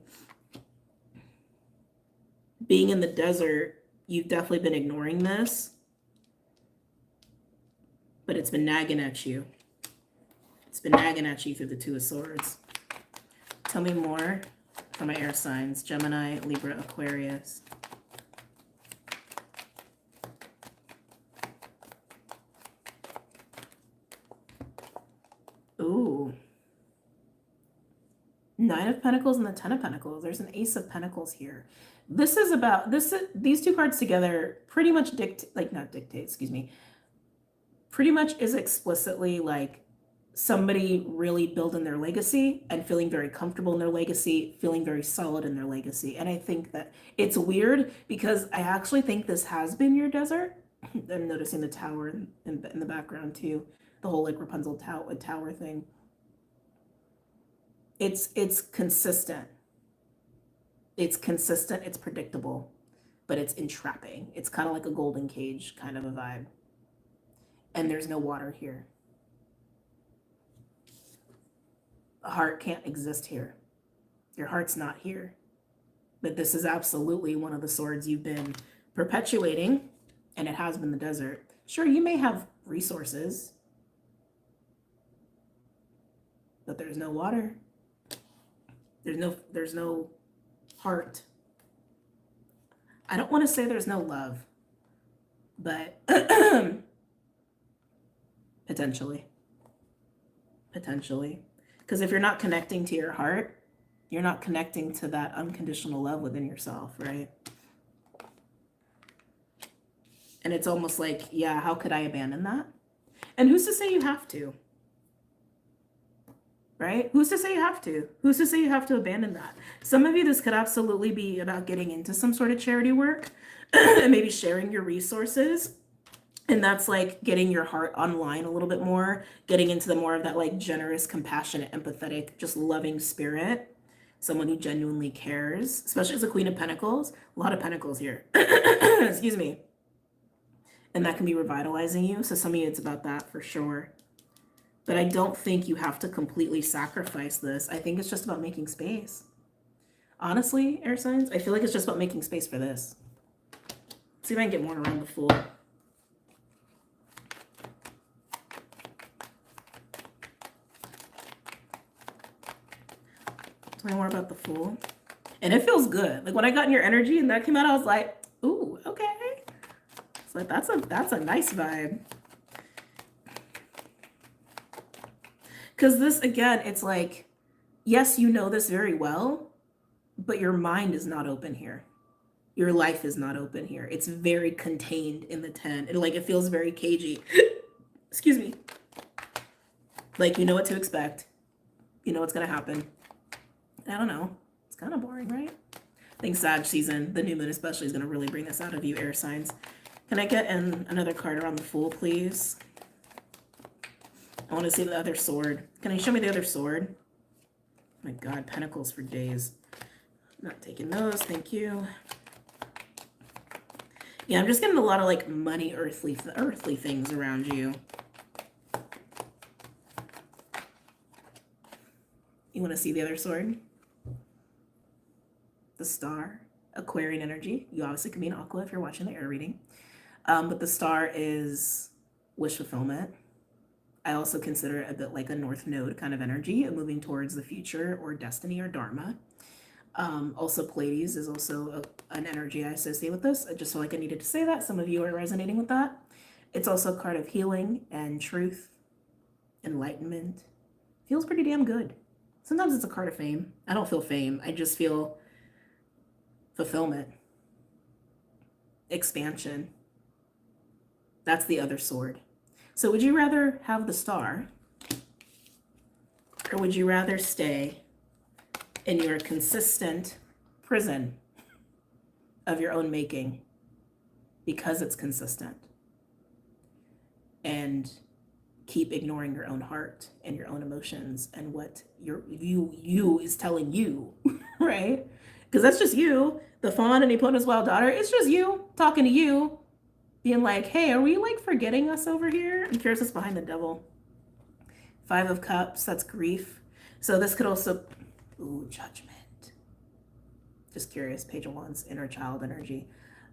Being in the desert, you've definitely been ignoring this, but it's been nagging at you. It's been nagging at you through the Two of Swords. Tell me more for my air signs. Gemini, Libra, Aquarius. Ooh. Nine of Pentacles and the Ten of Pentacles. There's an Ace of Pentacles here. This is about, these two cards together pretty much pretty much is explicitly like somebody really building their legacy and feeling very comfortable in their legacy, feeling very solid in their legacy. And I think that it's weird because I actually think this has been your desert. I'm noticing the tower in the background too. The whole like Rapunzel tower thing. It's consistent. It's consistent, it's predictable, but it's entrapping. It's kind of like a golden cage kind of a vibe. And there's no water here. The heart can't exist here. Your heart's not here. But this is absolutely one of the swords you've been perpetuating, and it has been the desert. Sure, you may have resources, but there's no water. There's no heart. I don't want to say there's no love, but potentially. potentially. Because if you're not connecting to your heart, you're not connecting to that unconditional love within yourself, right? And it's almost like, yeah, how could I abandon that? And who's to say you have to? Right? Who's to say you have to? Who's to say you have to abandon that? Some of you, this could absolutely be about getting into some sort of charity work and maybe sharing your resources. And that's like getting your heart online a little bit more, getting into the more of that like generous, compassionate, empathetic, just loving spirit. Someone who genuinely cares, especially as a Queen of Pentacles. A lot of Pentacles here. Excuse me. And that can be revitalizing you. So some of you, it's about that for sure. But I don't think you have to completely sacrifice this. I think it's just about making space. Honestly, air signs, I feel like it's just about making space for this. Let's see if I can get more around the Fool. Tell me more about the Fool. And it feels good. Like when I got in your energy and that came out, I was like, ooh, okay. It's like, that's a nice vibe. Because this, again, it's like, yes, you know this very well, but your mind is not open here. Your life is not open here. It's very contained in the 10. It feels very cagey. Excuse me. Like, you know what to expect. You know what's going to happen. I don't know. It's kind of boring, right? I think Sag season, the new moon especially, is going to really bring this out of you, air signs. Can I get another card around the Fool, please? I want to see the other sword. Can you show me the other sword? Oh my God, pentacles for days. I'm not taking those, thank you. Yeah, I'm just getting a lot of like money, earthly things around you. You want to see the other sword? The Star, Aquarian energy. You obviously could be an Aqua if you're watching the air reading. But the Star is wish fulfillment. I also consider it a bit like a North Node kind of energy, moving towards the future or destiny or Dharma. Also, Pleiades is also an energy I associate with this. I just feel like I needed to say that. Some of you are resonating with that. It's also a card of healing and truth, enlightenment. Feels pretty damn good. Sometimes it's a card of fame. I don't feel fame. I just feel fulfillment, expansion. That's the other sword. So would you rather have the Star, or would you rather stay in your consistent prison of your own making because it's consistent and keep ignoring your own heart and your own emotions and what you is telling you, right? Because that's just you, the Fawn and Epona's wild daughter. It's just you talking to you, being like, hey, are we like forgetting us over here? I'm curious what's behind the Devil. 5 of Cups, that's grief. So this could also, ooh, Judgment. Just curious, Page of Wands, inner child energy.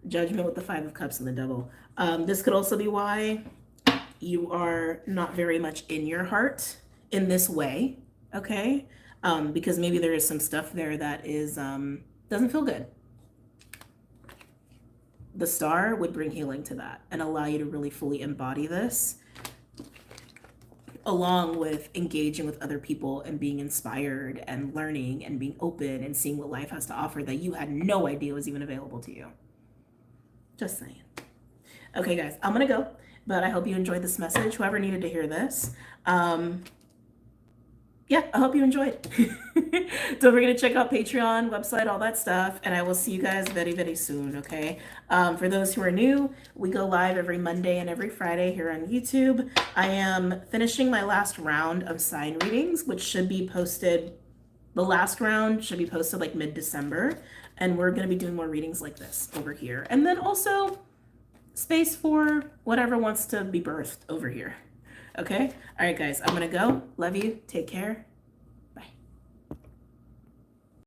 Judgment with the 5 of Cups and the Devil. This could also be why you are not very much in your heart in this way, okay? Because maybe there is some stuff there that is doesn't feel good. The Star would bring healing to that and allow you to really fully embody this, along with engaging with other people and being inspired and learning and being open and seeing what life has to offer that you had no idea was even available to you. Just saying. Okay, guys, I'm gonna go, but I hope you enjoyed this message. Whoever needed to hear this. Yeah, I hope you enjoyed. Don't forget to check out Patreon, website, all that stuff. And I will see you guys very, very soon, okay? For those who are new, we go live every Monday and every Friday here on YouTube. I am finishing my last round of sign readings, which should be posted, the last round should be posted like mid-December. And we're going to be doing more readings like this over here. And then also space for whatever wants to be birthed over here. Okay? All right, guys, I'm going to go. Love you. Take care.